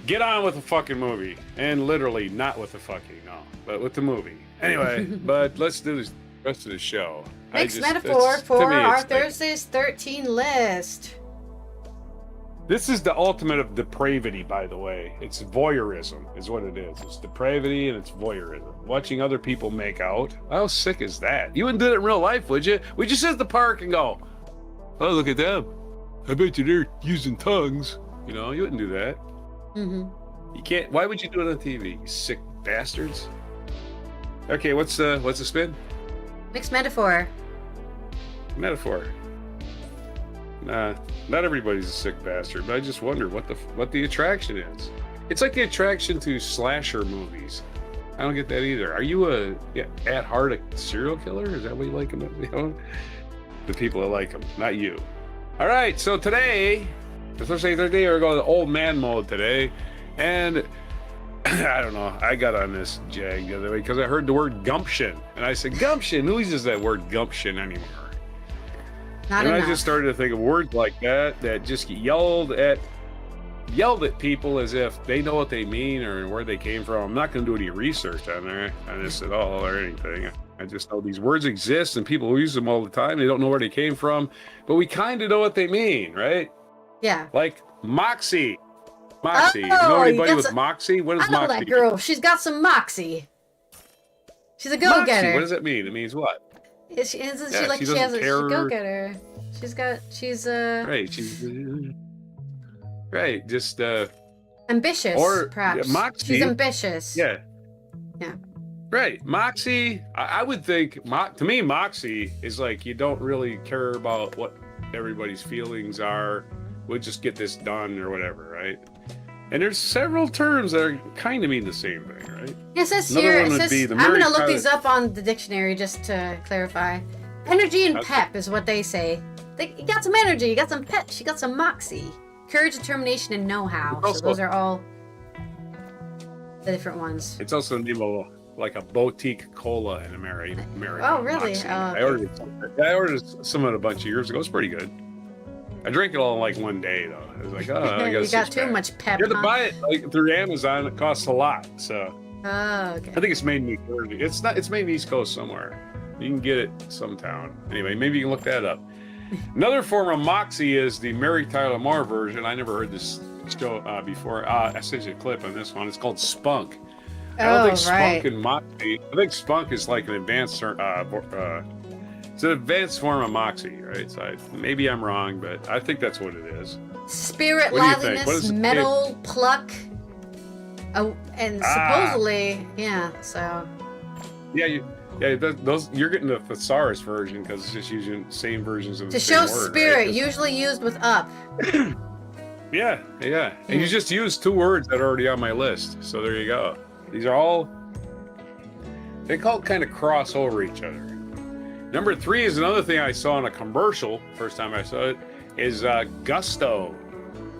Get on with the fucking movie, and literally not with the fucking but with the movie. Anyway, but let's do this rest of the show. Next metaphor for to me, our Thursday's 13 list. This is the ultimate of depravity, by the way. It's voyeurism, is what it is. It's depravity and it's voyeurism. Watching other people make out. How sick is that? You wouldn't do it in real life, would you? We just sit at the park and go, oh, look at them. I bet you they're using tongues. You know, you wouldn't do that. Mm-hmm. You can't. Why would you do it on TV? You sick bastards. Okay, what's the spin? Next metaphor. Metaphor. Nah, not everybody's a sick bastard, but I just wonder what the attraction is. It's like the attraction to slasher movies. I don't get that either. Are you at heart a serial killer? Is that what you like about the people that like them, not you? All right, so today, the Thursday, we're going to old man mode today, and I don't know. I got on this jag the other way because I heard the word gumption, and I said, gumption? Who uses that word gumption anymore? Not and enough. I just started to think of words like that just get yelled at people as if they know what they mean or where they came from. I'm not going to do any research on this at all or anything. I just know these words exist and people use them all the time. They don't know where they came from, but we kind of know what they mean, right? Yeah. Like moxie. Moxie. Oh, you know anybody with moxie? What is I know moxie? that girl. She's got some moxie. She's a go-getter. Moxie, what does that mean? It means what? She's a go-getter. She's right, just ambitious, or perhaps. moxie. She's ambitious. Yeah. Yeah. Right. Moxie, I would think, to me, moxie is like you don't really care about what everybody's feelings are. We'll just get this done or whatever, right? And there's several terms that are kind of mean the same thing, right? It says Another here, one would be the I'm going to look Mary these up on the dictionary just to clarify. Energy and Okay. pep is what they say. You got some energy, you got some pep, she got some moxie. Courage, determination, and know-how. So those are all the different ones. It's also the name of like a boutique cola in America. Oh, really? Moxie. Oh, okay. I ordered some of it a bunch of years ago. It's pretty good. I drank it all in like one day though. I was like, oh, I got you got too much pep. You have to buy it like through Amazon. It costs a lot. So Oh, okay. I think it's made in New Jersey. It's not. It's made in the East Coast somewhere. You can get it some town. Anyway, maybe you can look that up. Another form of moxie is the Mary Tyler Moore version. I never heard this show before. I sent you a clip on this one. It's called Spunk. I don't think Spunk and moxie. I think Spunk is like an advanced. It's an advanced form of moxie, right? So maybe I'm wrong, but I think that's what it is. Spirit, What do you think? What liveliness, is it? metal, pluck, and supposedly, yeah. So Those you're getting the thesaurus version because it's just using the same versions of the to same show word, spirit, right? usually used with up. Yeah. And you just used two words that are already on my list. So there you go. These are all they kind of cross over each other. Number 3 is another thing I saw in a commercial. First time I saw it is gusto.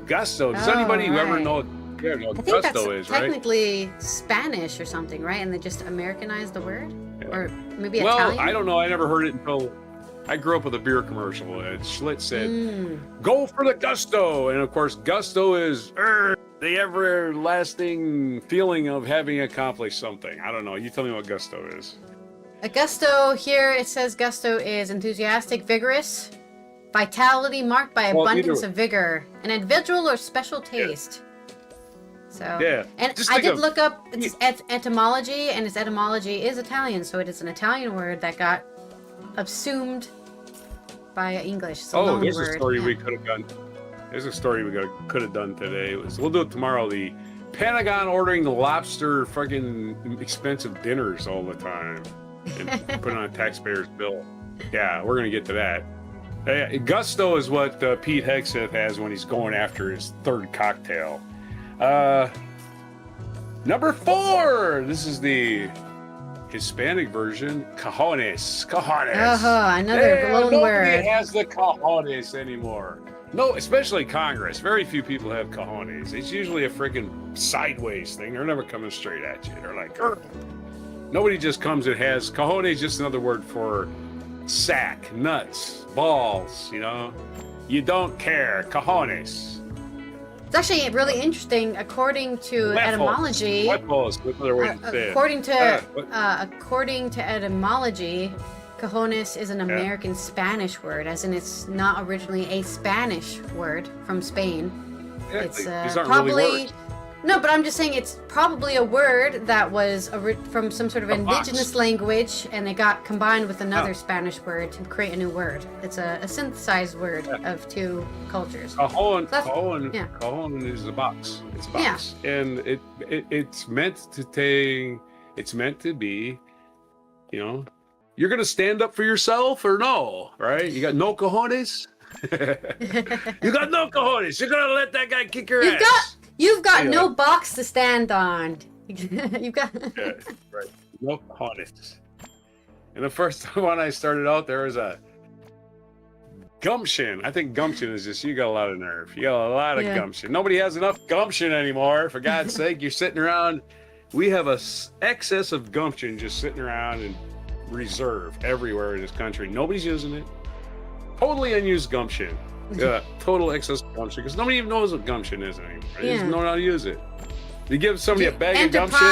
Gusto. Does anybody who ever know what gusto is, right? Technically Spanish or something, right? And they just Americanized the word, or maybe Well, Italian. I don't know. I never heard it until I grew up with a beer commercial. And Schlitz said, "Go for the gusto," and of course, gusto is the everlasting feeling of having accomplished something. I don't know. You tell me what gusto is. A gusto here, it says gusto is enthusiastic, vigorous, vitality marked by abundance of vigor, an individual or special taste. So yeah, and I did look up its etymology, and its etymology is Italian, so it is an Italian word that got subsumed by English. There's a story we could have done. There's a story we could have done today. We'll do it tomorrow. The Pentagon ordering the lobster fucking expensive dinners all the time and putting on a taxpayer's bill. Yeah, we're gonna get to that. Gusto is what Pete Hegseth has when he's going after his third cocktail. Number 4. This is the Hispanic version. Cajones. Another loan word. Nobody has the cajones anymore. No, especially Congress. Very few people have cojones. It's usually a freaking sideways thing. They're never coming straight at you. They're like, "Grr." Nobody just comes and has cojones. Just another word for sack, nuts, balls. You know, you don't care. Cojones. It's actually really interesting. According to etymology, according to etymology, cojones is an American Spanish word, as in it's not originally a Spanish word from Spain. Exactly. It's These aren't probably really words. no, but I'm just saying it's probably a word that was from some sort of indigenous language, and it got combined with another Spanish word to create a new word. It's a synthesized word of two cultures. Cajon is a box. It's a box, and it's meant to be, you know, you're gonna stand up for yourself or no, right? You got no cojones. You got no cojones. You're gonna let that guy kick your ass. You've got no box to stand on. You've got right. No cojones. And the first one I started out, there was a gumption. I think gumption is just, you got a lot of nerve. You got a lot of gumption. Nobody has enough gumption anymore. For God's sake, you're sitting around. We have a excess of gumption just sitting around in reserve everywhere in this country. Nobody's using it. Totally unused gumption. Yeah, total excess gumption, because nobody even knows what gumption is anymore. They just know how to use it. You give somebody a bag of gumption,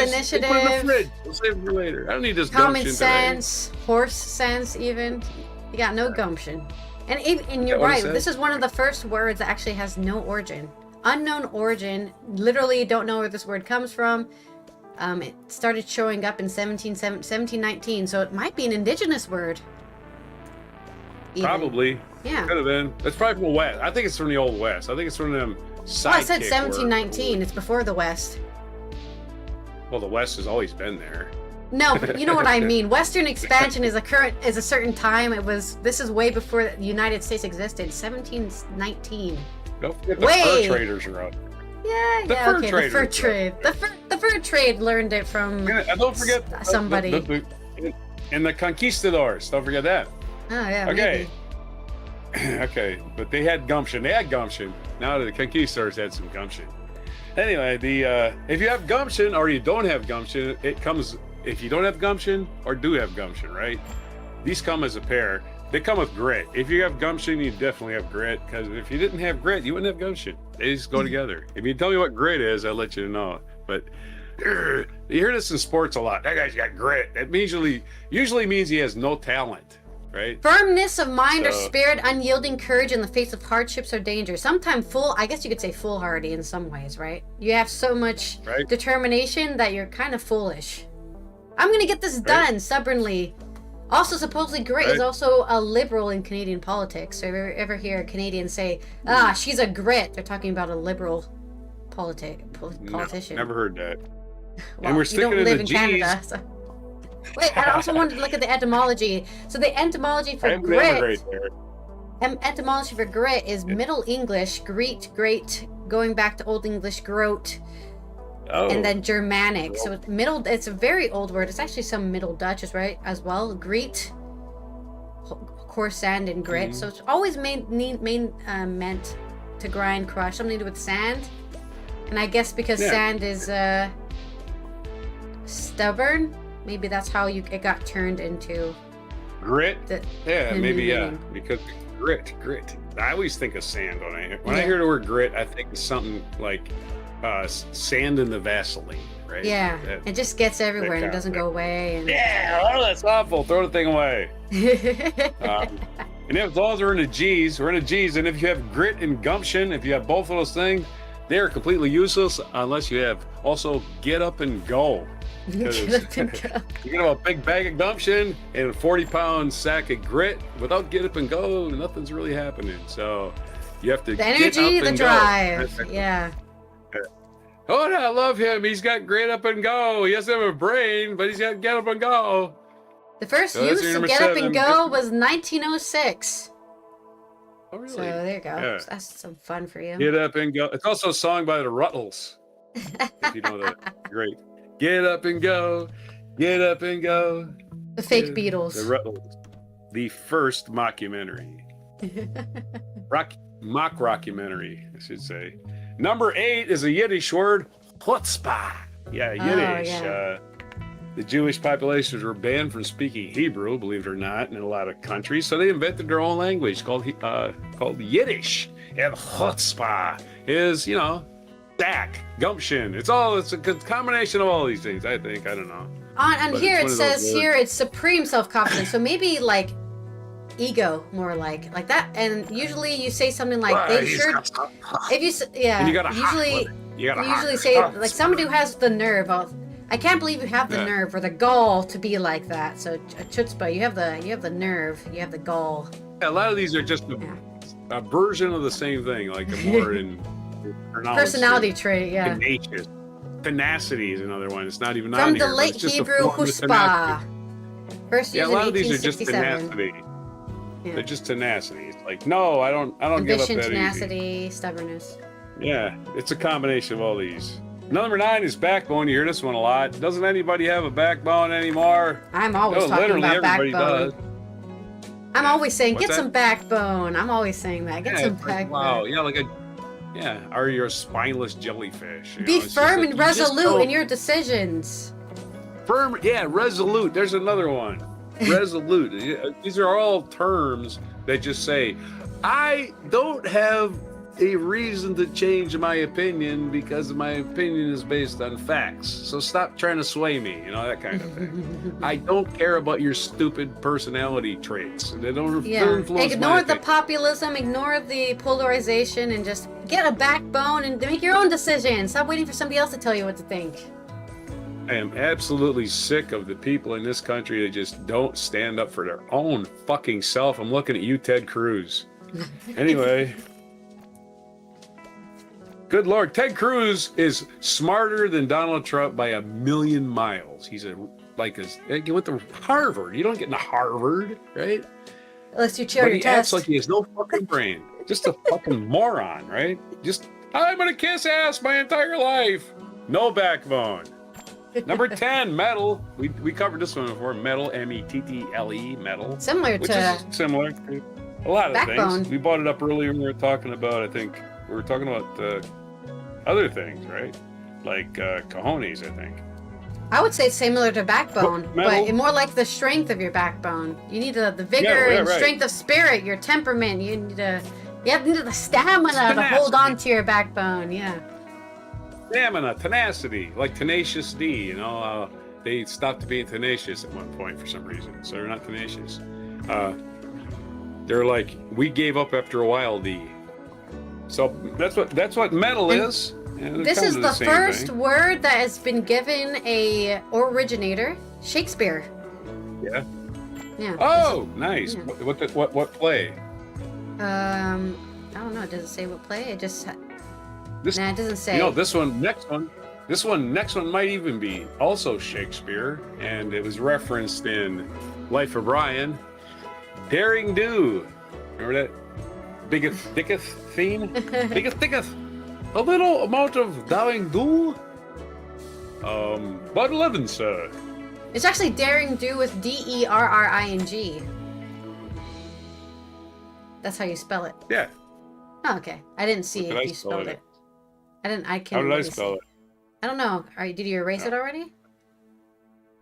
initiative, put it in the fridge. We'll save it for later. I don't need this common gumption sense, today. horse sense, even. You got no gumption. And you're right. This is one of the first words that actually has no origin. Unknown origin. Literally don't know where this word comes from. It started showing up in 1719, so it might be an indigenous word. Even. Probably. Yeah. Could have been. It's probably from the West. I think it's from the Old West. I think it's from them sidekick. Well, I said 1719. It's before the West. Well, the West has always been there. No, but you know what I mean. Western expansion is a certain time. This is way before the United States existed. 1719. Don't forget the fur traders are out. The fur trade. The fur trade learned it from. And don't forget somebody. And the conquistadors. Don't forget that. Oh yeah. Okay. Maybe. Okay, but they had gumption. They had gumption. Now the conquistadors had some gumption. Anyway, if you have gumption or you don't have gumption, it comes. If you don't have gumption or do have gumption, right? These come as a pair. They come with grit. If you have gumption, you definitely have grit. Because if you didn't have grit, you wouldn't have gumption. They just go together. If you tell me what grit is, I'll let you know. But you hear this in sports a lot. That guy's got grit. That usually means he has no talent, right? Firmness of mind or spirit, unyielding courage in the face of hardships or danger. Sometimes I guess you could say foolhardy in some ways, right? You have so much determination that you're kind of foolish. I'm going to get this done stubbornly. Also, supposedly grit is also a liberal in Canadian politics. So if you ever hear a Canadian say, she's a grit, they're talking about a liberal politician. No, never heard that. Well, and we're sticking to the G's. Canada, so. Wait, I also wanted to look at the etymology. So the etymology for grit is Middle English, great, going back to Old English, groat. And then Germanic. So it's a very old word. It's actually some Middle Dutch as well. Greet, coarse sand and grit. Mm-hmm. So it's always meant to grind, crush, something to do with sand. And I guess because sand is stubborn, maybe that's how it got turned into grit. Because grit. I always think of sand when I hear the word grit. I think of something like sand in the Vaseline, right? Yeah, it just gets everywhere and it doesn't go away. And... that's awful. Throw the thing away. And if those are in the G's, we're in the G's. And if you have grit and gumption, if you have both of those things, they are completely useless unless you have also get up and go. You can have a big bag of gumption and a 40-pound sack of grit. Without get up and go, nothing's really happening. So you have to the energy, the drive. Yeah. Oh, I love him. He's got grit up and go. He doesn't have a brain, but he's got get up and go. The first use of get up and go was 1906. Oh, really? So there you go. Yeah. That's some fun for you. Get up and go. It's also a song by the Ruttles. If you know that. Great. Get up and go. Get up and go. The fake Beatles. The Ruttles. The first mockumentary. mock rockumentary, I should say. Number 8 is a Yiddish word, chutzpah. Yeah, Yiddish. Yeah. The Jewish populations were banned from speaking Hebrew, believe it or not, in a lot of countries. So they invented their own language called Yiddish. And chutzpah is, sack, gumption. It's a combination of all these things, I think. I don't know. On here it says here it's supreme self-confidence. So maybe like ego, more like that. And usually you say something like they sure. If you And you gotta usually say like somebody who has the nerve. I can't believe you have the nerve or the gall to be like that. So a chutzpah, you have the nerve, you have the gall. Yeah, a lot of these are just a version of the same thing, like a more in personality trait. Yeah. Tenacious. Tenacity is another one. It's not even from on the here, late Hebrew chutzpah. First used a lot in of these are just 1867. tenacity. Yeah. They're just tenacity. It's like, no, I don't give up Ambition, that tenacity, easy. stubbornness. Yeah, it's a combination of all these. Number 9 is backbone. You hear this one a lot. Doesn't anybody have a backbone anymore? I'm always talking about backbone. Does. I'm always saying, What's get some backbone. I'm always saying that. Get some backbone. Wow, or you're a spineless jellyfish. Be firm and resolute in your decisions. Firm, resolute. There's another one. Resolute. These are all terms that just say, I don't have a reason to change my opinion because my opinion is based on facts. So stop trying to sway me, that kind of thing. I don't care about your stupid personality traits. They don't influence Ignore the populism, ignore the polarization, and just get a backbone and make your own decision. Stop waiting for somebody else to tell you what to think. I am absolutely sick of the people in this country that just don't stand up for their own fucking self. I'm looking at you, Ted Cruz. Anyway. Good Lord, Ted Cruz is smarter than Donald Trump by 1,000,000 miles. He went to Harvard. You don't get into Harvard, right? Unless you chair but your he test. acts like he has no fucking brain. Just a fucking moron, right? I'm gonna kiss ass my entire life. No backbone. Number 10, metal. We covered this one before. Metal, METTLE, metal. Similar which to is similar to a lot of backbone. things. We brought it up earlier when we were talking about, other things, right? Like cojones, I think. I would say it's similar to backbone, but more like the strength of your backbone. You need the vigor and strength of spirit, your temperament. You need the stamina to hold on to your backbone. Yeah. Stamina, tenacity, like Tenacious D. They stopped being tenacious at one point for some reason, so they're not tenacious. They're like, we gave up after a while, D. So that's what metal is. This is the first word that has been given a originator, Shakespeare. Yeah. Yeah. Oh, nice. Yeah. What play? I don't know. Does it say what play? It just. It doesn't say. This one might even be also Shakespeare, and it was referenced in Life of Brian. Daring Do. Remember that? Biggest thicketh theme? Biggest thicketh. A little amount of daring do. But 11, sir. It's actually daring do with DERRING. That's how you spell it. Yeah. Oh, okay. I didn't see if you spelled it. I can't. How did I spell it? I don't know. Did you erase it already?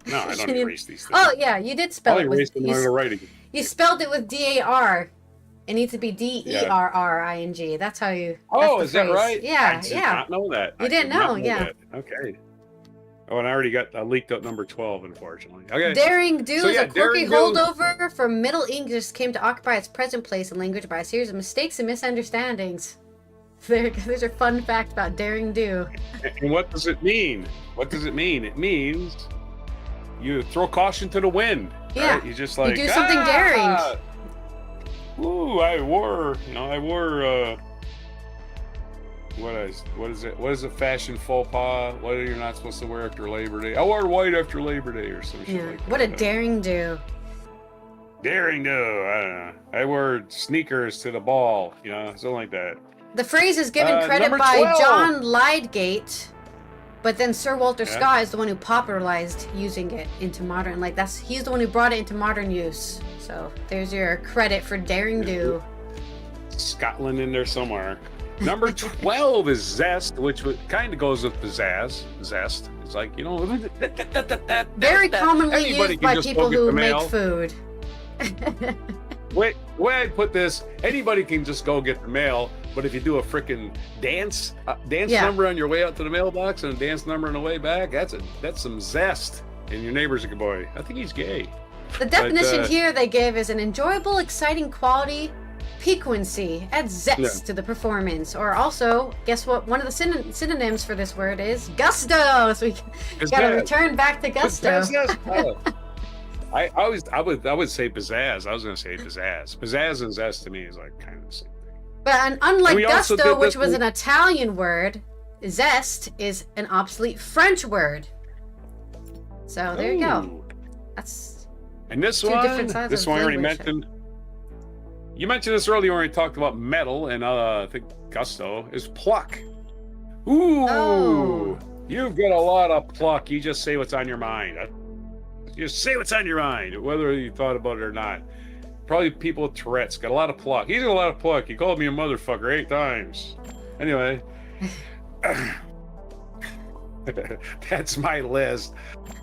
No, I don't erase these things. Oh yeah, you did spell it with. You spelled it with DAR. It needs to be DERRING. That's how you. Oh, is that right? Yeah, I did not know that. You didn't know, yeah. That. Okay. Oh, and I already got leaked out number 12, unfortunately. Okay. Daring do is a quirky holdover from Middle English came to occupy its present place in language by a series of mistakes and misunderstandings. There's a fun fact about daring do. And what does it mean? It means you throw caution to the wind. Yeah. Right? You just like you do something daring. Ooh, I wore what is a fashion faux pas? What are you not supposed to wear after Labor Day? I wore white after Labor Day or some shit like that. What a daring do. Daring do. I don't know. I wore sneakers to the ball, something like that. The phrase is given credit by 12. John Lydgate, but then Sir Walter Scott is the one who popularized using it into modern. He's the one who brought it into modern use. So there's your credit for daring do. Scotland in there somewhere. Number 12 is zest, which kind of goes with pizzazz. Zest. It's like, you know, very commonly anybody used can by just people go get who the make mail. food. Wait, the way I put this, anybody can just go get the mail, but if you do a freaking dance number on your way out to the mailbox and a dance number on the way back, that's some zest. And your neighbor's like, boy, I think he's gay. The definition here they give is an enjoyable, exciting quality, piquancy, adds zest to the performance. Or also, guess what? One of the synonyms for this word is gusto. So we got to return back to gusto. I would say pizzazz. I was going to say pizzazz. Pizzazz and zest to me is like kind of the same thing. But unlike gusto, which was an Italian word, zest is an obsolete French word. So there you go. That's and this one I already mentioned. You mentioned this earlier when we talked about metal, and I think gusto is pluck. Ooh, you've got a lot of pluck. You just say what's on your mind. Just say what's on your mind, whether you thought about it or not. Probably people with Tourette's got a lot of pluck. He's got a lot of pluck. He called me a motherfucker 8 times. Anyway, that's my list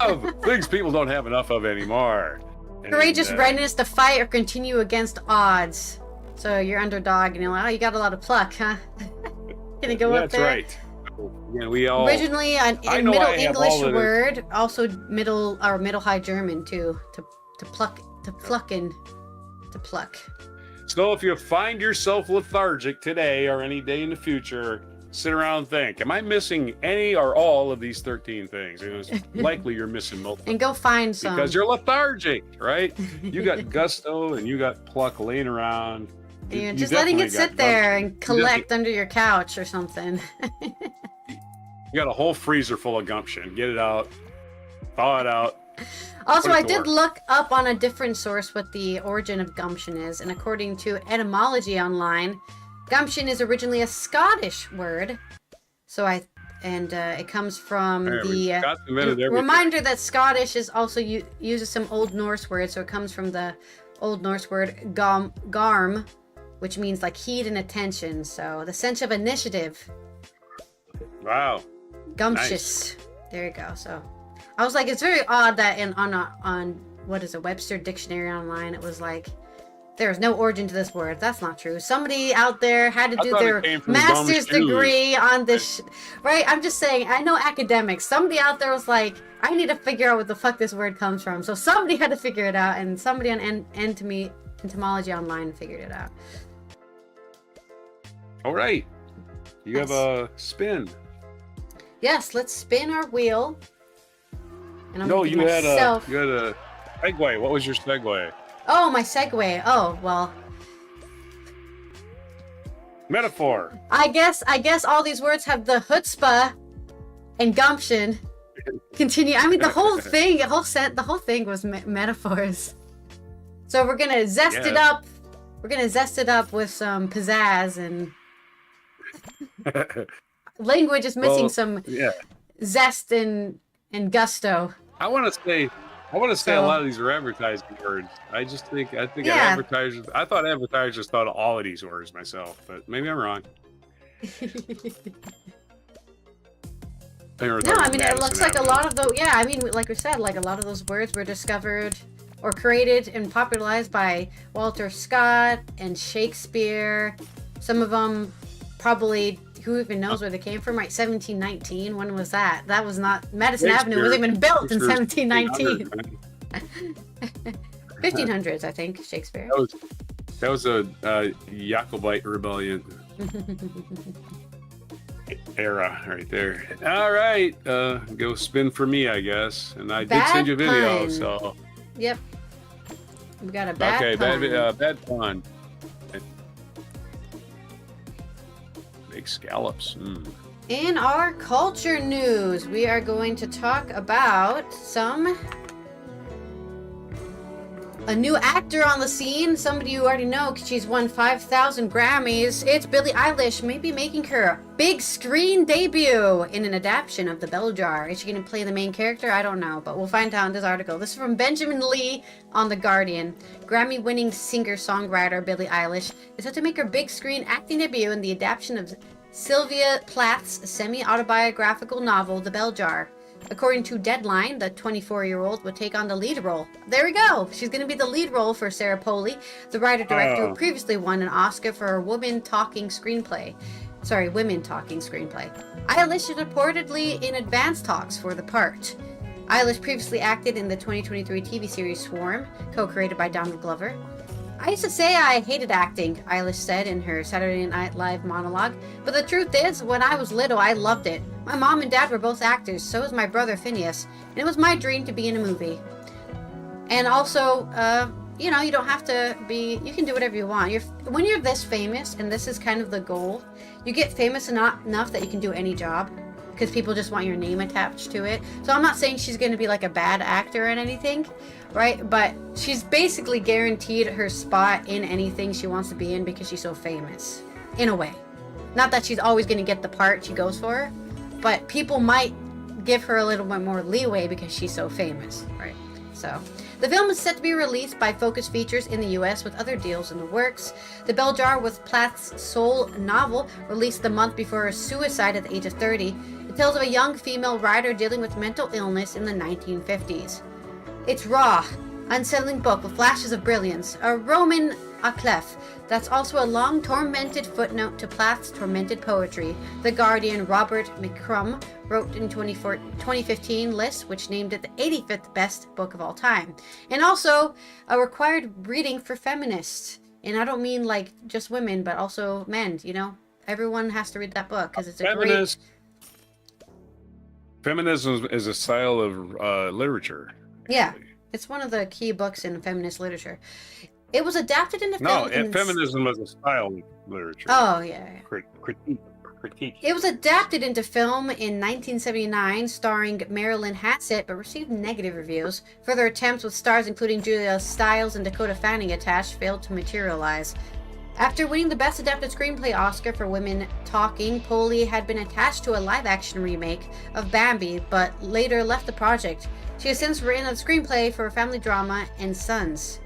of things people don't have enough of anymore. Courageous readiness to fight or continue against odds. So you're underdog and you're like, oh, you got a lot of pluck, huh? Gonna go up there? That's right. Yeah, we all originally a Middle English word, also Middle High German too, to pluck. So if you find yourself lethargic today or any day in the future, sit around and think, am I missing any or all of these 13 things? And it's likely you're missing multiple. And go find some. Because you're lethargic, right? You got gusto and you got pluck laying around. And you're just letting it sit there and collect under your couch or something. You got a whole freezer full of gumption. Get it out. Thaw it out. Also, I did look up on a different source what the origin of gumption is, and according to Etymology Online, gumption is originally a Scottish word. So it comes from the reminder that Scottish is also uses some Old Norse words. So it comes from the Old Norse word garm, which means like heed and attention. So the sense of initiative. Wow. Gumptious. Nice. There you go. So I was like, it's very odd that on what is a Webster dictionary online, it was like there's no origin to this word. That's not true. Somebody out there had to do their master's degree on this, right? I'm just saying, I know academics. Somebody out there was like, I need to figure out what the fuck this word comes from. So somebody had to figure it out, and somebody on Entomology Online figured it out. All right. You have a spin. Yes, let's spin our wheel. And I'm you had a segue. What was your segue? Oh, my segue. Oh, well. Metaphor. I guess all these words have the chutzpah and gumption. Continue. I mean, the whole thing was metaphors. So we're gonna zest it up. We're gonna zest it up with some pizzazz, and language is missing some zest and gusto. I want to say a lot of these are advertising words. I think advertisers. I thought advertisers thought of all of these words myself, but maybe I'm wrong. No, I mean, it looks like a lot of those. Yeah, I mean, like we said, like a lot of those words were discovered or created and popularized by Walter Scott and Shakespeare. Some of them probably. Who even knows where they came from? Right, 1719. When was that? That was not Madison Avenue wasn't even built in 1719. 1500s, I think. Shakespeare. That was a Jacobite rebellion era right there. All right, go spin for me, I guess. And I did send you a video, pun. So. Yep. We got a bad pun. Bad pun. Scallops. In our culture news, we are going to talk about some A new actor on the scene, somebody you already know because she's won 5,000 Grammys. It's Billie Eilish, maybe making her big screen debut in an adaptation of The Bell Jar. Is she going to play the main character? I don't know, but we'll find out in this article. This is from Benjamin Lee on The Guardian. Grammy-winning singer-songwriter Billie Eilish is set to make her big screen acting debut in the adaptation of Sylvia Plath's semi-autobiographical novel, The Bell Jar. According to Deadline, the 24-year-old would take on the lead role. There we go. She's going to be the lead role for Sarah Polley, the writer-director who previously won an Oscar for her women talking screenplay. Eilish is reportedly in advanced talks for the part. Eilish previously acted in the 2023 TV series Swarm, co-created by Donald Glover. I used to say I hated acting, Eilish said in her Saturday Night Live monologue, but the truth is, when I was little, I loved it. My mom and dad were both actors, so was my brother Phineas, and it was my dream to be in a movie. And also, you know, you don't have to be, you can do whatever you want. When you're this famous, and this is kind of the goal, you get famous enough that you can do any job, because people just want your name attached to it. So I'm not saying she's going to be like a bad actor and anything, right? But she's basically guaranteed her spot in anything she wants to be in because she's so famous, in a way. Not that she's always going to get the part she goes for, but people might give her a little bit more leeway because she's so famous, right? So the film is set to be released by Focus Features in the US with other deals in the works. The Bell Jar was Plath's sole novel, released the month before her suicide at the age of 30. It tells of a young female writer dealing with mental illness in the 1950s. It's raw, unsettling book with flashes of brilliance, a Roman à clef that's also a long tormented footnote to Plath's tormented poetry. The Guardian Robert McCrum wrote in 2015 list, which named it the 85th best book of all time. And also a required reading for feminists. And I don't mean like just women, but also men, you know? Everyone has to read that book because it's a great... Feminism is a style of literature. Yeah, it's one of the key books in feminist literature. It was adapted into film. No, feminism is a style of literature. Oh, yeah. Critique. It was adapted into film in 1979, starring Marilyn Hassett, but received negative reviews. Further attempts with stars including Julia Stiles and Dakota Fanning attached failed to materialize. After winning the Best Adapted Screenplay Oscar for Women Talking, Polley had been attached to a live-action remake of Bambi, but later left the project. She has since written a screenplay for a family drama and Sons.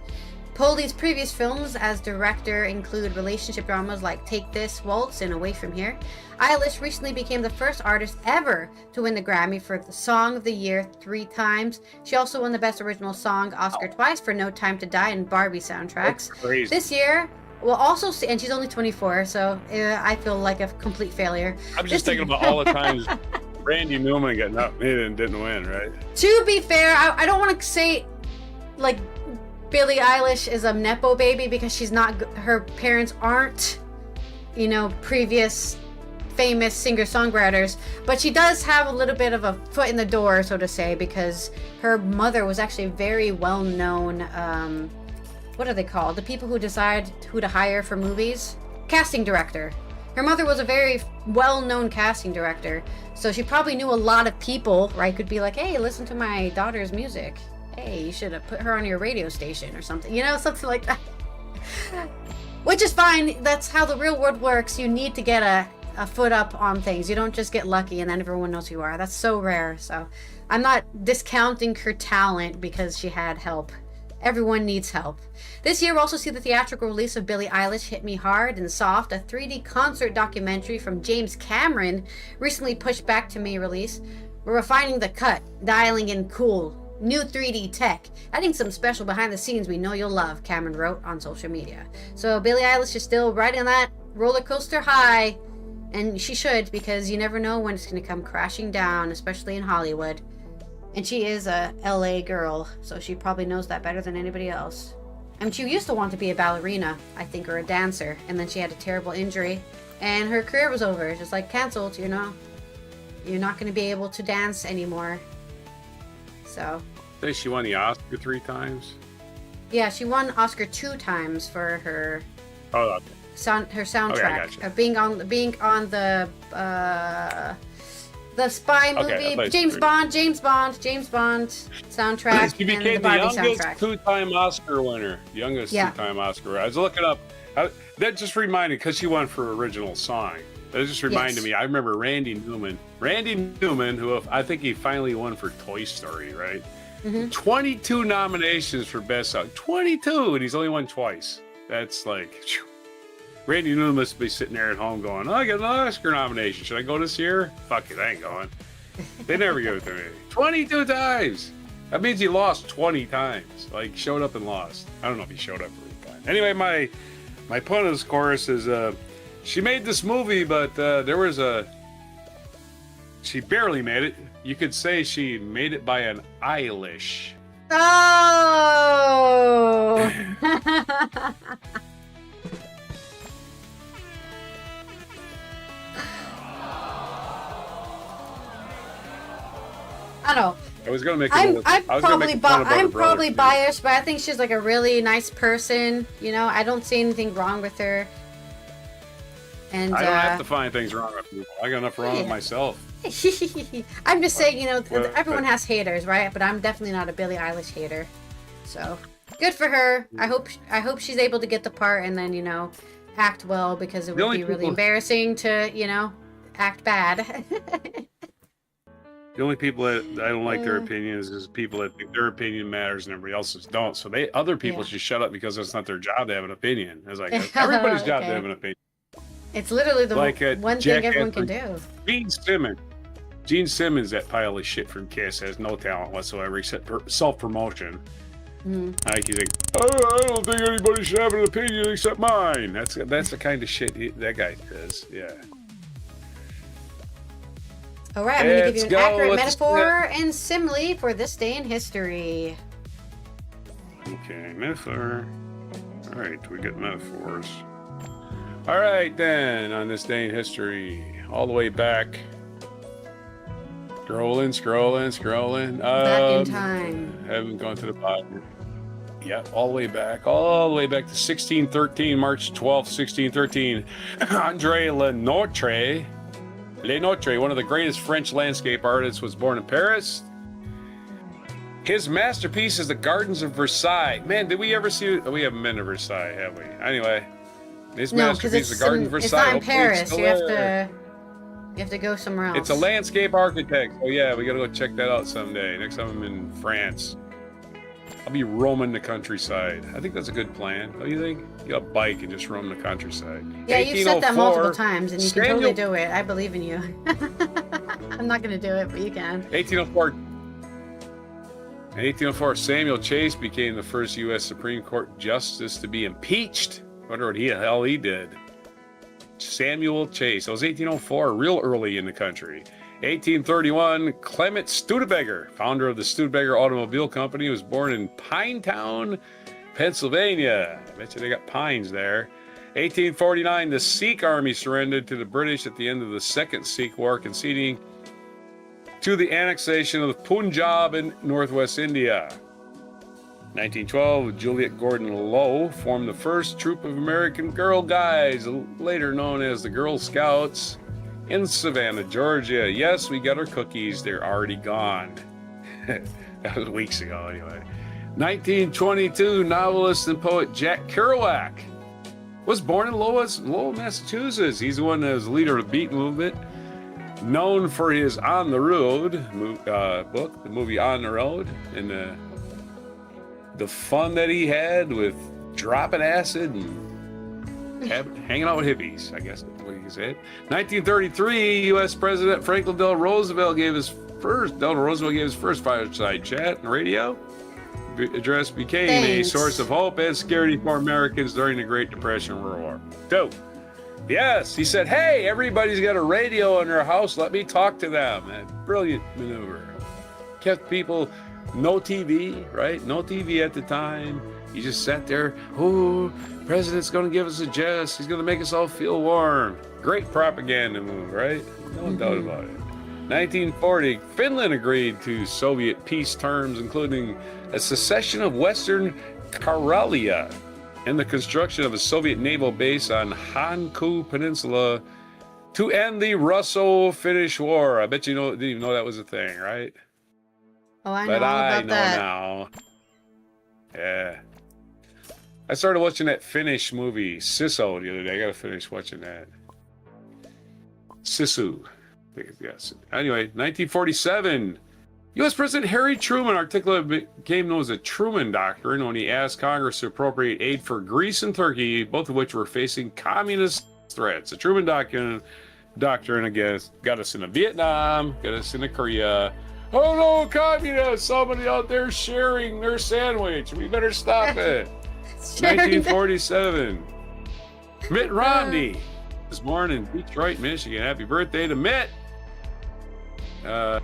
Polley's previous films as director include relationship dramas like Take This, Waltz, and Away From Here. Eilish recently became the first artist ever to win the Grammy for the Song of the Year 3 times. She also won the Best Original Song Oscar twice for No Time to Die and Barbie soundtracks. This year, we'll also see, and she's only 24, so I feel like a complete failure. I'm just thinking about all the times Randy Newman got nominated and didn't win, right? To be fair, I don't want to say, like, Billie Eilish is a Nepo baby because she's not, her parents aren't, you know, previous famous singer-songwriters, but she does have a little bit of a foot in the door, so to say, because her mother was actually a very well-known, what are they called? The people who decide who to hire for movies? Casting director. Her mother was a very well-known casting director, so she probably knew a lot of people, right? Could be like, hey, listen to my daughter's music. Hey, you should have put her on your radio station or something. You know, something like that. Which is fine. That's how the real world works. You need to get a foot up on things. You don't just get lucky and then everyone knows who you are. That's so rare. So I'm not discounting her talent because she had help. Everyone needs help. This year, we'll also see the theatrical release of Billie Eilish Hit Me Hard and Soft, a 3D concert documentary from James Cameron, recently pushed back to May release. We're refining the cut, dialing in cool, new 3D tech, adding some special behind the scenes we know you'll love, Cameron wrote on social media. So Billie Eilish is still riding that roller coaster high, and she should, because you never know when it's going to come crashing down, especially in Hollywood. And she is a LA girl, so she probably knows that better than anybody else. I mean, she used to want to be a ballerina, I think, or a dancer, and then she had a terrible injury, and her career was over. It's just like canceled, you know? You're not going to be able to dance anymore. So. I think she won the Oscar 3 times. Yeah, she won Oscar 2 times for her. Oh, okay. Her soundtrack, Okay, being on the the spy Okay, movie, James Bond soundtrack, She and the became the Barbie youngest soundtrack. two-time Oscar winner. Two-time Oscar winner. I was looking up. That just reminded, because she won for original song. That just reminded me. I remember Randy Newman. Who I think he finally won for Toy Story, right? 22 nominations for Best Song. 22, and he's only won twice. That's like, phew. Randy Newman must be sitting there at home going, "Oh, I got an Oscar nomination. Should I go this year? Fuck it, I ain't going." They never give it to me. 22 times. That means he lost 20 times. Like, showed up and lost. I don't know if he showed up every time. Anyway, my point of this chorus is, she made this movie, but she barely made it. You could say she made it by an eyelash. Oh! I don't know. I was gonna make. I'm probably biased, but I think she's like a really nice person. You know, I don't see anything wrong with her. And I don't have to find things wrong with people. I got enough wrong with myself. I'm just saying, you know, everyone has haters, right? But I'm definitely not a Billie Eilish hater. So good for her. I hope she's able to get the part and then, you know, act well, because it would be really embarrassing to, you know, act bad. The only people that I don't like their opinions is people that think their opinion matters and everybody else's don't. So other people should shut up, because it's not their job to have an opinion. It's like everybody's job to have an opinion. It's literally the one thing everyone can do. Gene Simmons, that pile of shit from Kiss, has no talent whatsoever except self-promotion. Like, he's like, "Oh, I don't think anybody should have an opinion except mine." That's the kind of shit that guy says. Yeah. All right, I'm going to give you an accurate metaphor and simile for this day in history. Okay, metaphor. All right, we get metaphors. All right, then, on this day in history, all the way back. Scrolling. Back in time. Haven't gone to the bottom. Yeah, all the way back to 1613, March 12th, 1613. André Lenotre, one of the greatest French landscape artists, was born in Paris. His masterpiece is the Gardens of Versailles. Man, did we ever see? We haven't been to Versailles, have we? Anyway, his masterpiece is the Gardens of Versailles. It's not in Paris. You have to go somewhere else. It's a landscape architect. Oh yeah, we gotta go check that out someday. Next time I'm in France, I'll be roaming the countryside. I think that's a good plan. Don't you think? Get a bike and just roam the countryside. Yeah, you've said that multiple times, and you can totally do it. I believe in you. I'm not gonna do it, but you can. 1804. In 1804, Samuel Chase became the first U.S. Supreme Court justice to be impeached. Wonder what the hell he did. Samuel Chase. It was 1804, real early in the country. 1831, Clement Studebaker, founder of the Studebaker Automobile Company, was born in Pinetown, Pennsylvania. I bet you they got pines there. 1849, the Sikh army surrendered to the British at the end of the Second Sikh War, conceding to the annexation of Punjab in northwest India. 1912, Juliet Gordon Low formed the first troop of American Girl Guides, later known as the Girl Scouts, in Savannah, Georgia. Yes, we got our cookies. They're already gone. That was weeks ago, anyway. 1922, novelist and poet Jack Kerouac was born in Lowell, Massachusetts. He's the one that was the leader of the Beat movement, known for his On the Road book, the movie On the Road, and the fun that he had with dropping acid and hanging out with hippies, I guess that's what you said. 1933, U.S. President Franklin Delano Roosevelt gave his first fireside chat on the radio. Address became a source of hope and security for Americans during the Great Depression and World War II. Yes, he said, "Hey, everybody's got a radio in their house. Let me talk to them." A brilliant maneuver. Kept people, no TV, right? No TV at the time. You just sat there. Oh, president's going to give us a jest. He's going to make us all feel warm. Great propaganda move, right? No doubt about it. 1940, Finland agreed to Soviet peace terms, including a secession of Western Karelia and the construction of a Soviet naval base on Hankou Peninsula To end the Russo-Finnish War. I bet you didn't even know that was a thing, right? Oh, I know But all I about know that. now. Yeah. I started watching that Finnish movie, Sisu, the other day. I gotta finish watching that. Sisu. Yes. Anyway, 1947. U.S. President Harry Truman became known as the Truman Doctrine when he asked Congress to appropriate aid for Greece and Turkey, both of which were facing communist threats. The Truman Doctrine, I guess, got us into Vietnam, got us into Korea. Oh no, communists! Somebody out there sharing their sandwich. We better stop it. 1947. Mitt Romney was born in Detroit, Michigan. Happy birthday to Mitt. I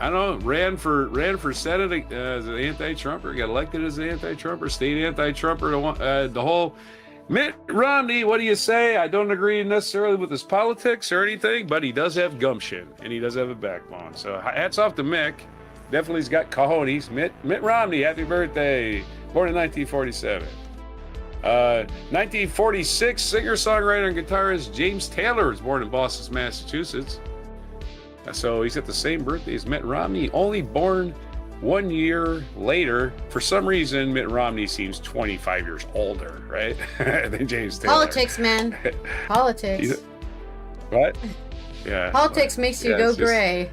don't know, ran for Senate as an anti-Trumper, got elected as an anti-Trumper, state anti-Trumper, the whole Mitt Romney, what do you say? I don't agree necessarily with his politics or anything, but he does have gumption and he does have a backbone. So hats off to Mick. Definitely he's got cojones. Mitt Romney, happy birthday. Born in 1947. 1946, singer-songwriter and guitarist James Taylor was born in Boston, Massachusetts. So he's got the same birthday as Mitt Romney, only born 1 year later. For some reason, Mitt Romney seems 25 years older, right? than James Taylor. Politics, man. Politics. What? Yeah. Politics makes you go gray.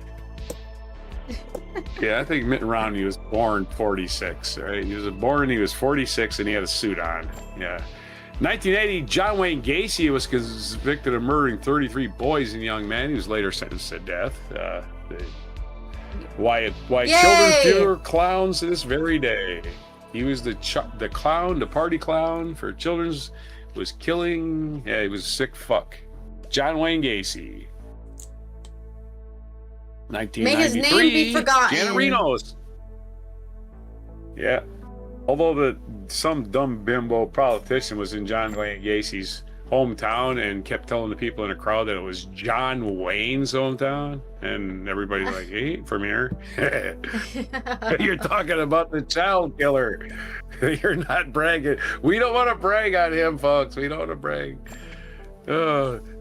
Yeah, I think Mitt Romney was born 46, right? He was 46 and he had a suit on. Yeah. 1980, John Wayne Gacy was convicted of murdering 33 boys and young men. He was later sentenced to death. Why children fear clowns to this very day. He was the clown, the party clown for children's, was killing. Yeah, he was a sick fuck. John Wayne Gacy. 1993. May his name be forgotten. Janet Reno's. Yeah. Although some dumb bimbo politician was in John Wayne Gacy's hometown and kept telling the people in the crowd that it was John Wayne's hometown, and everybody's like, "Hey, from here, you're talking about the child killer. You're not bragging. We don't want to brag on him, folks. We don't want to brag."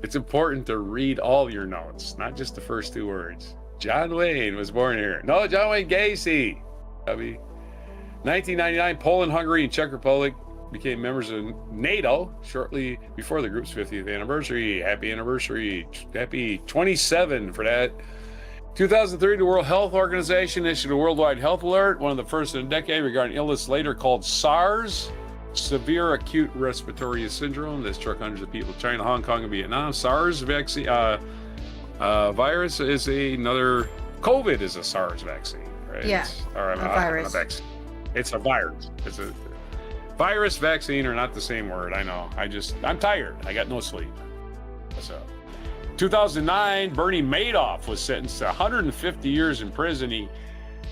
It's important to read all your notes, not just the first two words. John Wayne was born here. No, John Wayne Gacy. 1999, Poland, Hungary, and Czech Republic became members of NATO shortly before the group's 50th anniversary. Happy anniversary. Happy 27 for that. 2003, the World Health Organization issued a worldwide health alert, one of the first in a decade, regarding illness later called SARS, severe acute respiratory syndrome, that struck hundreds of people in China, Hong Kong, and Vietnam. SARS vaccine virus is another. COVID is a SARS vaccine, right? Yeah, a virus. It's a virus. It's a virus, vaccine are not the same word. I know. I'm tired. I got no sleep. What's up? 2009, Bernie Madoff was sentenced to 150 years in prison.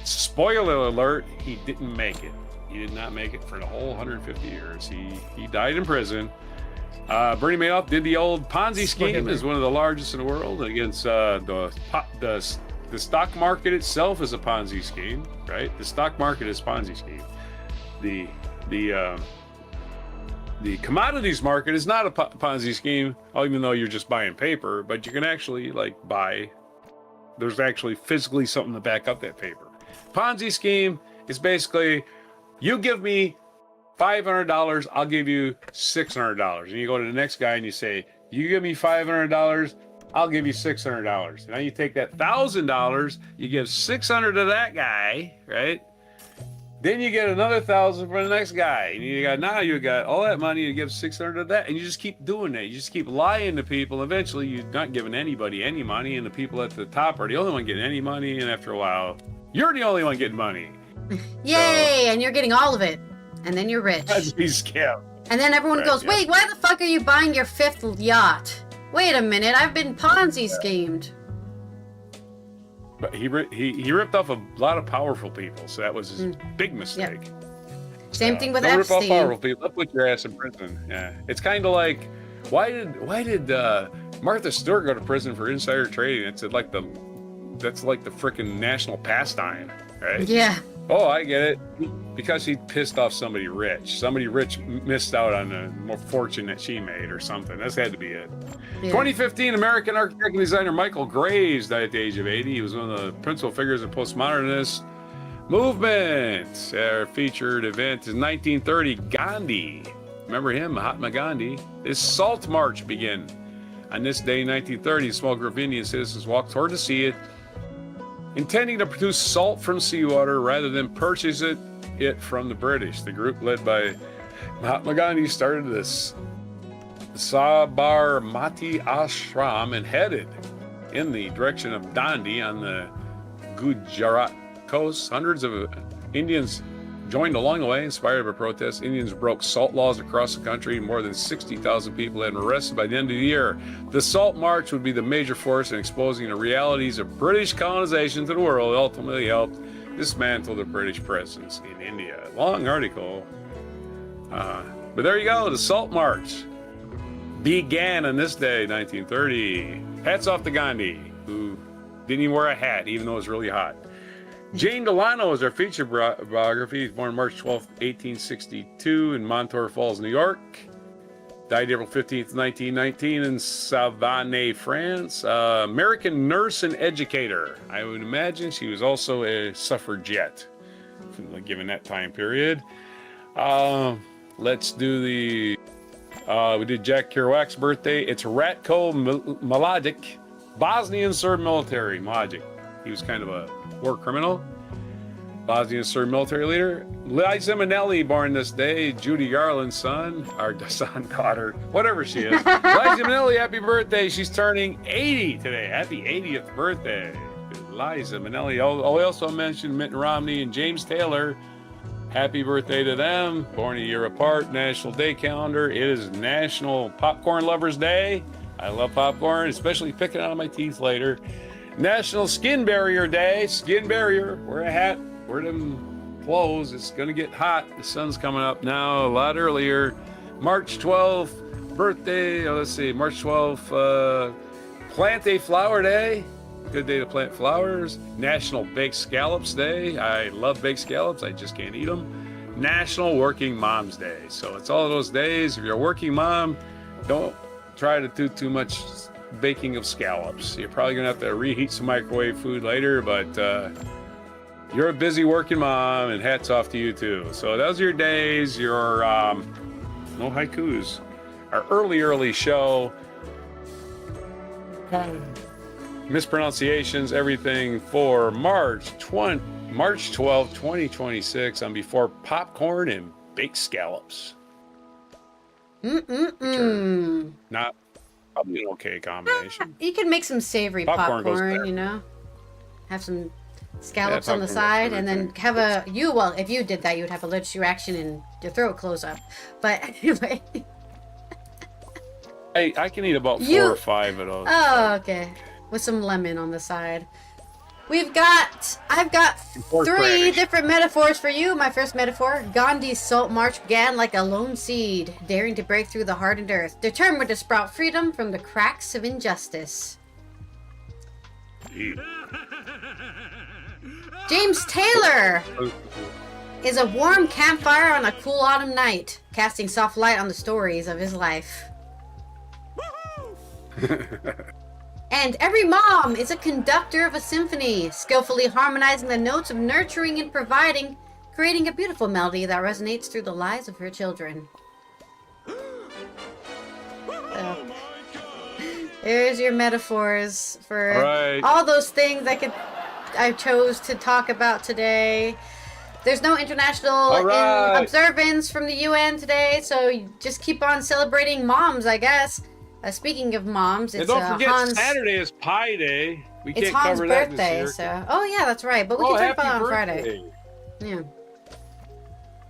Spoiler alert, he didn't make it. He did not make it for the whole 150 years. He died in prison. Bernie Madoff did the old Ponzi scheme, is one of the largest in the world, against the stock market itself is a Ponzi scheme, right? The stock market is Ponzi scheme. The commodities market is not a Ponzi scheme, even though you're just buying paper, but you can actually buy. There's actually physically something to back up that paper. Ponzi scheme is basically, you give me $500, I'll give you $600. And you go to the next guy and you say, you give me $500, I'll give you $600. Now you take that $1,000, you give $600 to that guy, right? Then you get another $1,000 for the next guy. And you got all that money, you give $600 to that, and you just keep doing that. You just keep lying to people. Eventually, you're not giving anybody any money, and the people at the top are the only one getting any money. And after a while, you're the only one getting money. Yay! And you're getting all of it, and then you're rich. That's these scams. And then everyone goes, "Wait, why the fuck are you buying your 5th yacht? Wait a minute, I've been Ponzi schemed." But he ripped off a lot of powerful people, so that was his big mistake. Yep. Same thing with Epstein. Epstein. Rip off powerful people. They'll put your ass in prison. Yeah, it's kind of like, why did Martha Stewart go to prison for insider trading? That's like the freaking national pastime, right? Yeah. Oh, I get it. Because he pissed off somebody rich. Somebody rich missed out on the more fortune that she made or something. That's had to be it. Yeah. 2015, American architect and designer Michael Graves died at the age of 80. He was one of the principal figures of postmodernist movement. Our featured event is 1930, Gandhi. Remember him, Mahatma Gandhi? His Salt March began. On this day, 1930, a small group of Indian citizens walked toward the sea, intending to produce salt from seawater rather than purchase it from the British. The group led by Mahatma Gandhi started this Sabarmati Ashram and headed in the direction of Dandi on the Gujarat coast. Hundreds of Indians joined along the way, inspired by protests. Indians broke salt laws across the country. More than 60,000 people had been arrested by the end of the year. The Salt March would be the major force in exposing the realities of British colonization to the world. It ultimately helped dismantle the British presence in India. Long article. But there you go. The Salt March began on this day, 1930. Hats off to Gandhi, who didn't even wear a hat, even though it was really hot. Jane Delano is our feature biography. He was born March 12, 1862 in Montour Falls, New York. Died April 15th, 1919 in Savane, France. American nurse and educator. I would imagine she was also a suffragette, given that time period. Let's do the... we did Jack Kerouac's birthday. It's Ratko Mladic, Bosnian Serb military. Mladic. He was kind of a war criminal. Bosnian Serb military leader. Liza Minnelli, born this day. Judy Garland's son, or son, daughter, whatever she is. Liza Minnelli, happy birthday. She's turning 80 today. Happy 80th birthday. Liza Minnelli. We also mentioned Mitt Romney and James Taylor. Happy birthday to them. Born a year apart. National Day calendar. It is National Popcorn Lovers Day. I love popcorn, especially picking out of my teeth later. National Skin Barrier Day. Skin barrier. Wear a hat. Wear them clothes. It's going to get hot. The sun's coming up now a lot earlier. March 12th, birthday. Let's see. March 12th, Plant a Flower Day. Good day to plant flowers. National Baked Scallops Day. I love baked scallops. I just can't eat them. National Working Moms Day. So it's all those days. If you're a working mom, don't try to do too much baking of scallops. You're probably gonna have to reheat some microwave food later, but you're a busy working mom, and hats off to you too. So those are your days. Your no haikus. Our early show. Mispronunciations, everything for March 12, 2026 on Before Popcorn and Baked Scallops. Not probably an okay combination. You can make some savory popcorn, you know? Have some scallops on the side, and then have if you did that, you would have allergic reaction and your throat close up. But anyway. I can eat about 4 or 5 of those. Oh, okay. With some lemon on the side. I've got 3 different metaphors for you. My first metaphor, Gandhi's Salt March began like a lone seed, daring to break through the hardened earth, determined to sprout freedom from the cracks of injustice. James Taylor is a warm campfire on a cool autumn night, casting soft light on the stories of his life. And every mom is a conductor of a symphony, skillfully harmonizing the notes of nurturing and providing, creating a beautiful melody that resonates through the lives of her children. So, there's your metaphors for all those things I chose to talk about today. There's no international observance from the UN today, so you just keep on celebrating moms, I guess. Speaking of moms, it's don't forget Saturday is Pie Day. We can't cover that this year. It's Hans' birthday, so yeah, that's right. But we can talk about it on Friday. Yeah.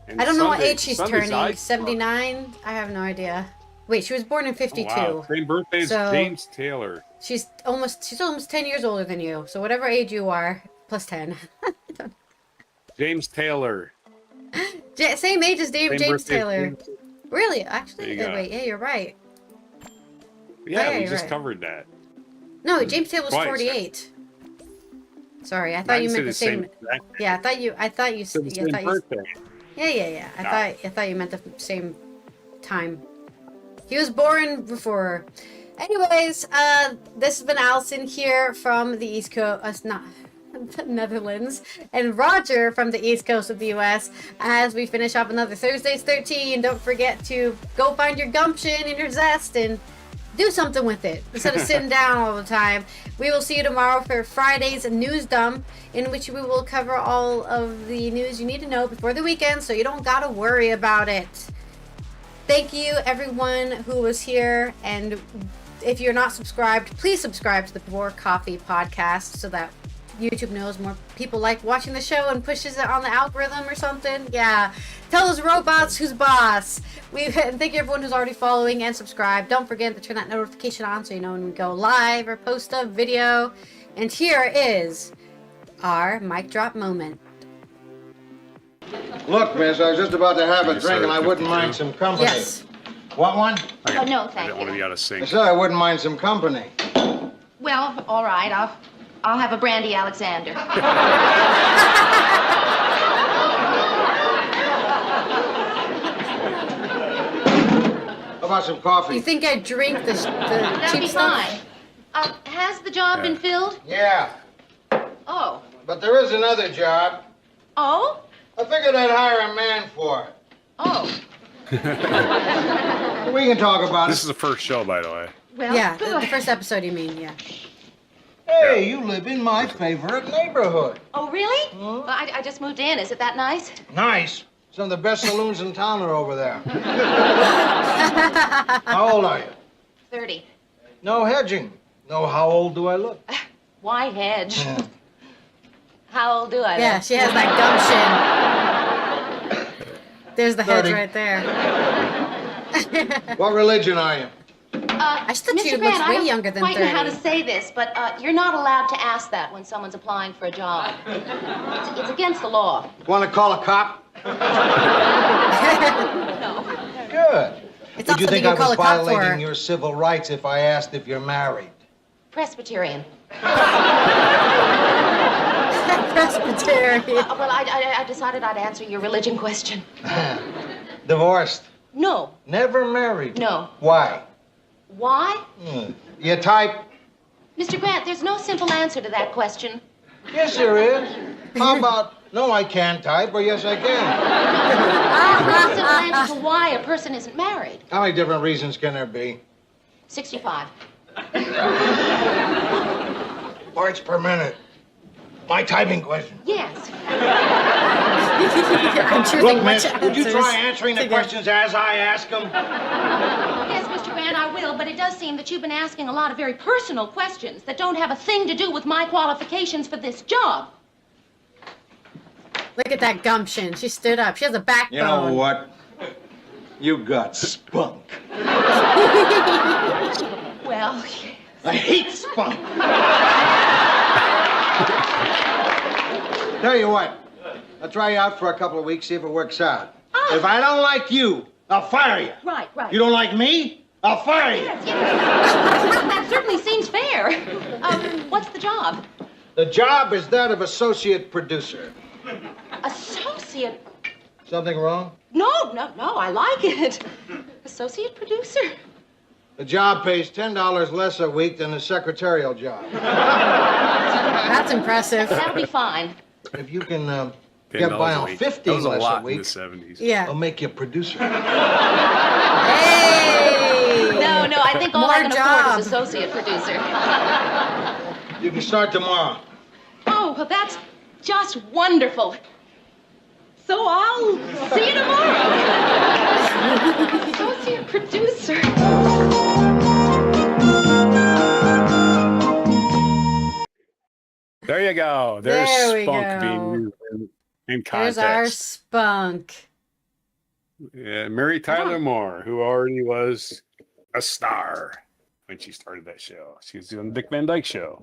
And I don't know what age she's turning. 79? I have no idea. Wait, she was born in 52. Oh, wow. Same birthday as James Taylor. She's almost 10 years older than you. So whatever age you are, plus 10. James Taylor. Same age as James Taylor. Really? Actually, wait, yeah, you're right. Yeah, we just covered that. No, James Taylor was 48. Sorry, I thought you meant the same. Yeah, I thought you. I thought you. Birthday. Yeah. I thought you meant the same time. He was born before. Anyways, this has been Allison here from the East Coast, not the Netherlands, and Roger from the East Coast of the US. As we finish up another Thursdays 13, don't forget to go find your gumption and your zest and do something with it instead of sitting down all the time. We will see you tomorrow for Friday's news dump, in which we will cover all of the news you need to know before the weekend, so you don't gotta worry about it. Thank you everyone who was here, and if you're not subscribed, please subscribe to the Pour Coffee podcast so that YouTube knows more people like watching the show and pushes it on the algorithm or something. Yeah, tell those robots who's boss. Thank you everyone who's already following and subscribed. Don't forget to turn that notification on so you know when we go live or post a video. And here is our mic drop moment. Look, miss, I was just about to have a drink and I wouldn't mind some company. Yes. Want one? Oh, no, I thank don't want to you. be out of sync. I said I wouldn't mind some company. Well, all right, I'll have a brandy Alexander. How about some coffee? You think I drink the That'll cheap be stuff? fine. Has the job been filled? Yeah, Oh. but there is another job. Oh? I figured I'd hire a man for it. Oh. We can talk about This it. is the first show, by the way. Well, Yeah, good. the first episode you mean, yeah. Hey, you live in my favorite neighborhood. Oh, really? Well, I just moved in. Is it that nice? Nice. Some of the best saloons in town are over there. How old are you? 30. No hedging. No, how old do I look? Why hedge? How old do I Yeah, look? she has that gumption. There's the hedge 30. right there. What religion are you? I just thought Mr. you Grant, looked I way don't younger than quite 30. know how to say this, but you're not allowed to ask that when someone's applying for a job. It's against the law. Want to call a cop? No. Good. It's Would not you something think you I call was a cop for. violating your civil rights if I asked if you're married? Presbyterian. Presbyterian. Well, I decided I'd answer your religion question. Divorced? No. Never married? No. Why? Why? You type? Mr. Grant, there's no simple answer to that question. Yes, there is. How about, no, I can't type, or yes, I can? There's no simple answer to why a person isn't married. How many different reasons can there be? 65. Parts per minute. My typing question. Yes. I'm choosing Look, which miss, would you answers try answering the to get. questions as I ask them? Yes, Mr. Grant, I will, but it does seem that you've been asking a lot of very personal questions that don't have a thing to do with my qualifications for this job. Look at that gumption. She stood up. She has a backbone. You know what? You got spunk. Well, I hate spunk. Tell you what, I'll try you out for a couple of weeks, see if it works out. If I don't like you, I'll fire you. right. You don't like me? I'll fire you. Yes. That certainly seems fair. What's the job? The job is that of associate producer. Associate? Something wrong? No, I like it. Associate producer? The job pays $10 less a week than the secretarial job. That's impressive. That'll be fine. If you can get by $10 a on week. 15 That was a less lot a week, in the 70s. Yeah. I'll make you producer. Hey! No, I think all More I can job. afford is associate producer. You can start tomorrow. Oh, well, that's just wonderful. So I'll see you tomorrow. Associate producer. There you go. There's There we spunk go. being used in There's our context. spunk. Yeah, Mary Tyler Moore, who already was a star when she started that show. She was doing the Dick Van Dyke Show.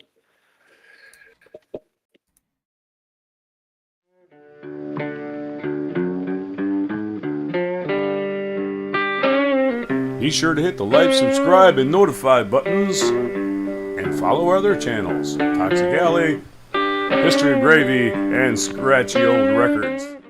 Be sure to hit the like, subscribe, and notify buttons, and follow our other channels, Toxic Alley, History of Gravy, and Scratchy Old Records.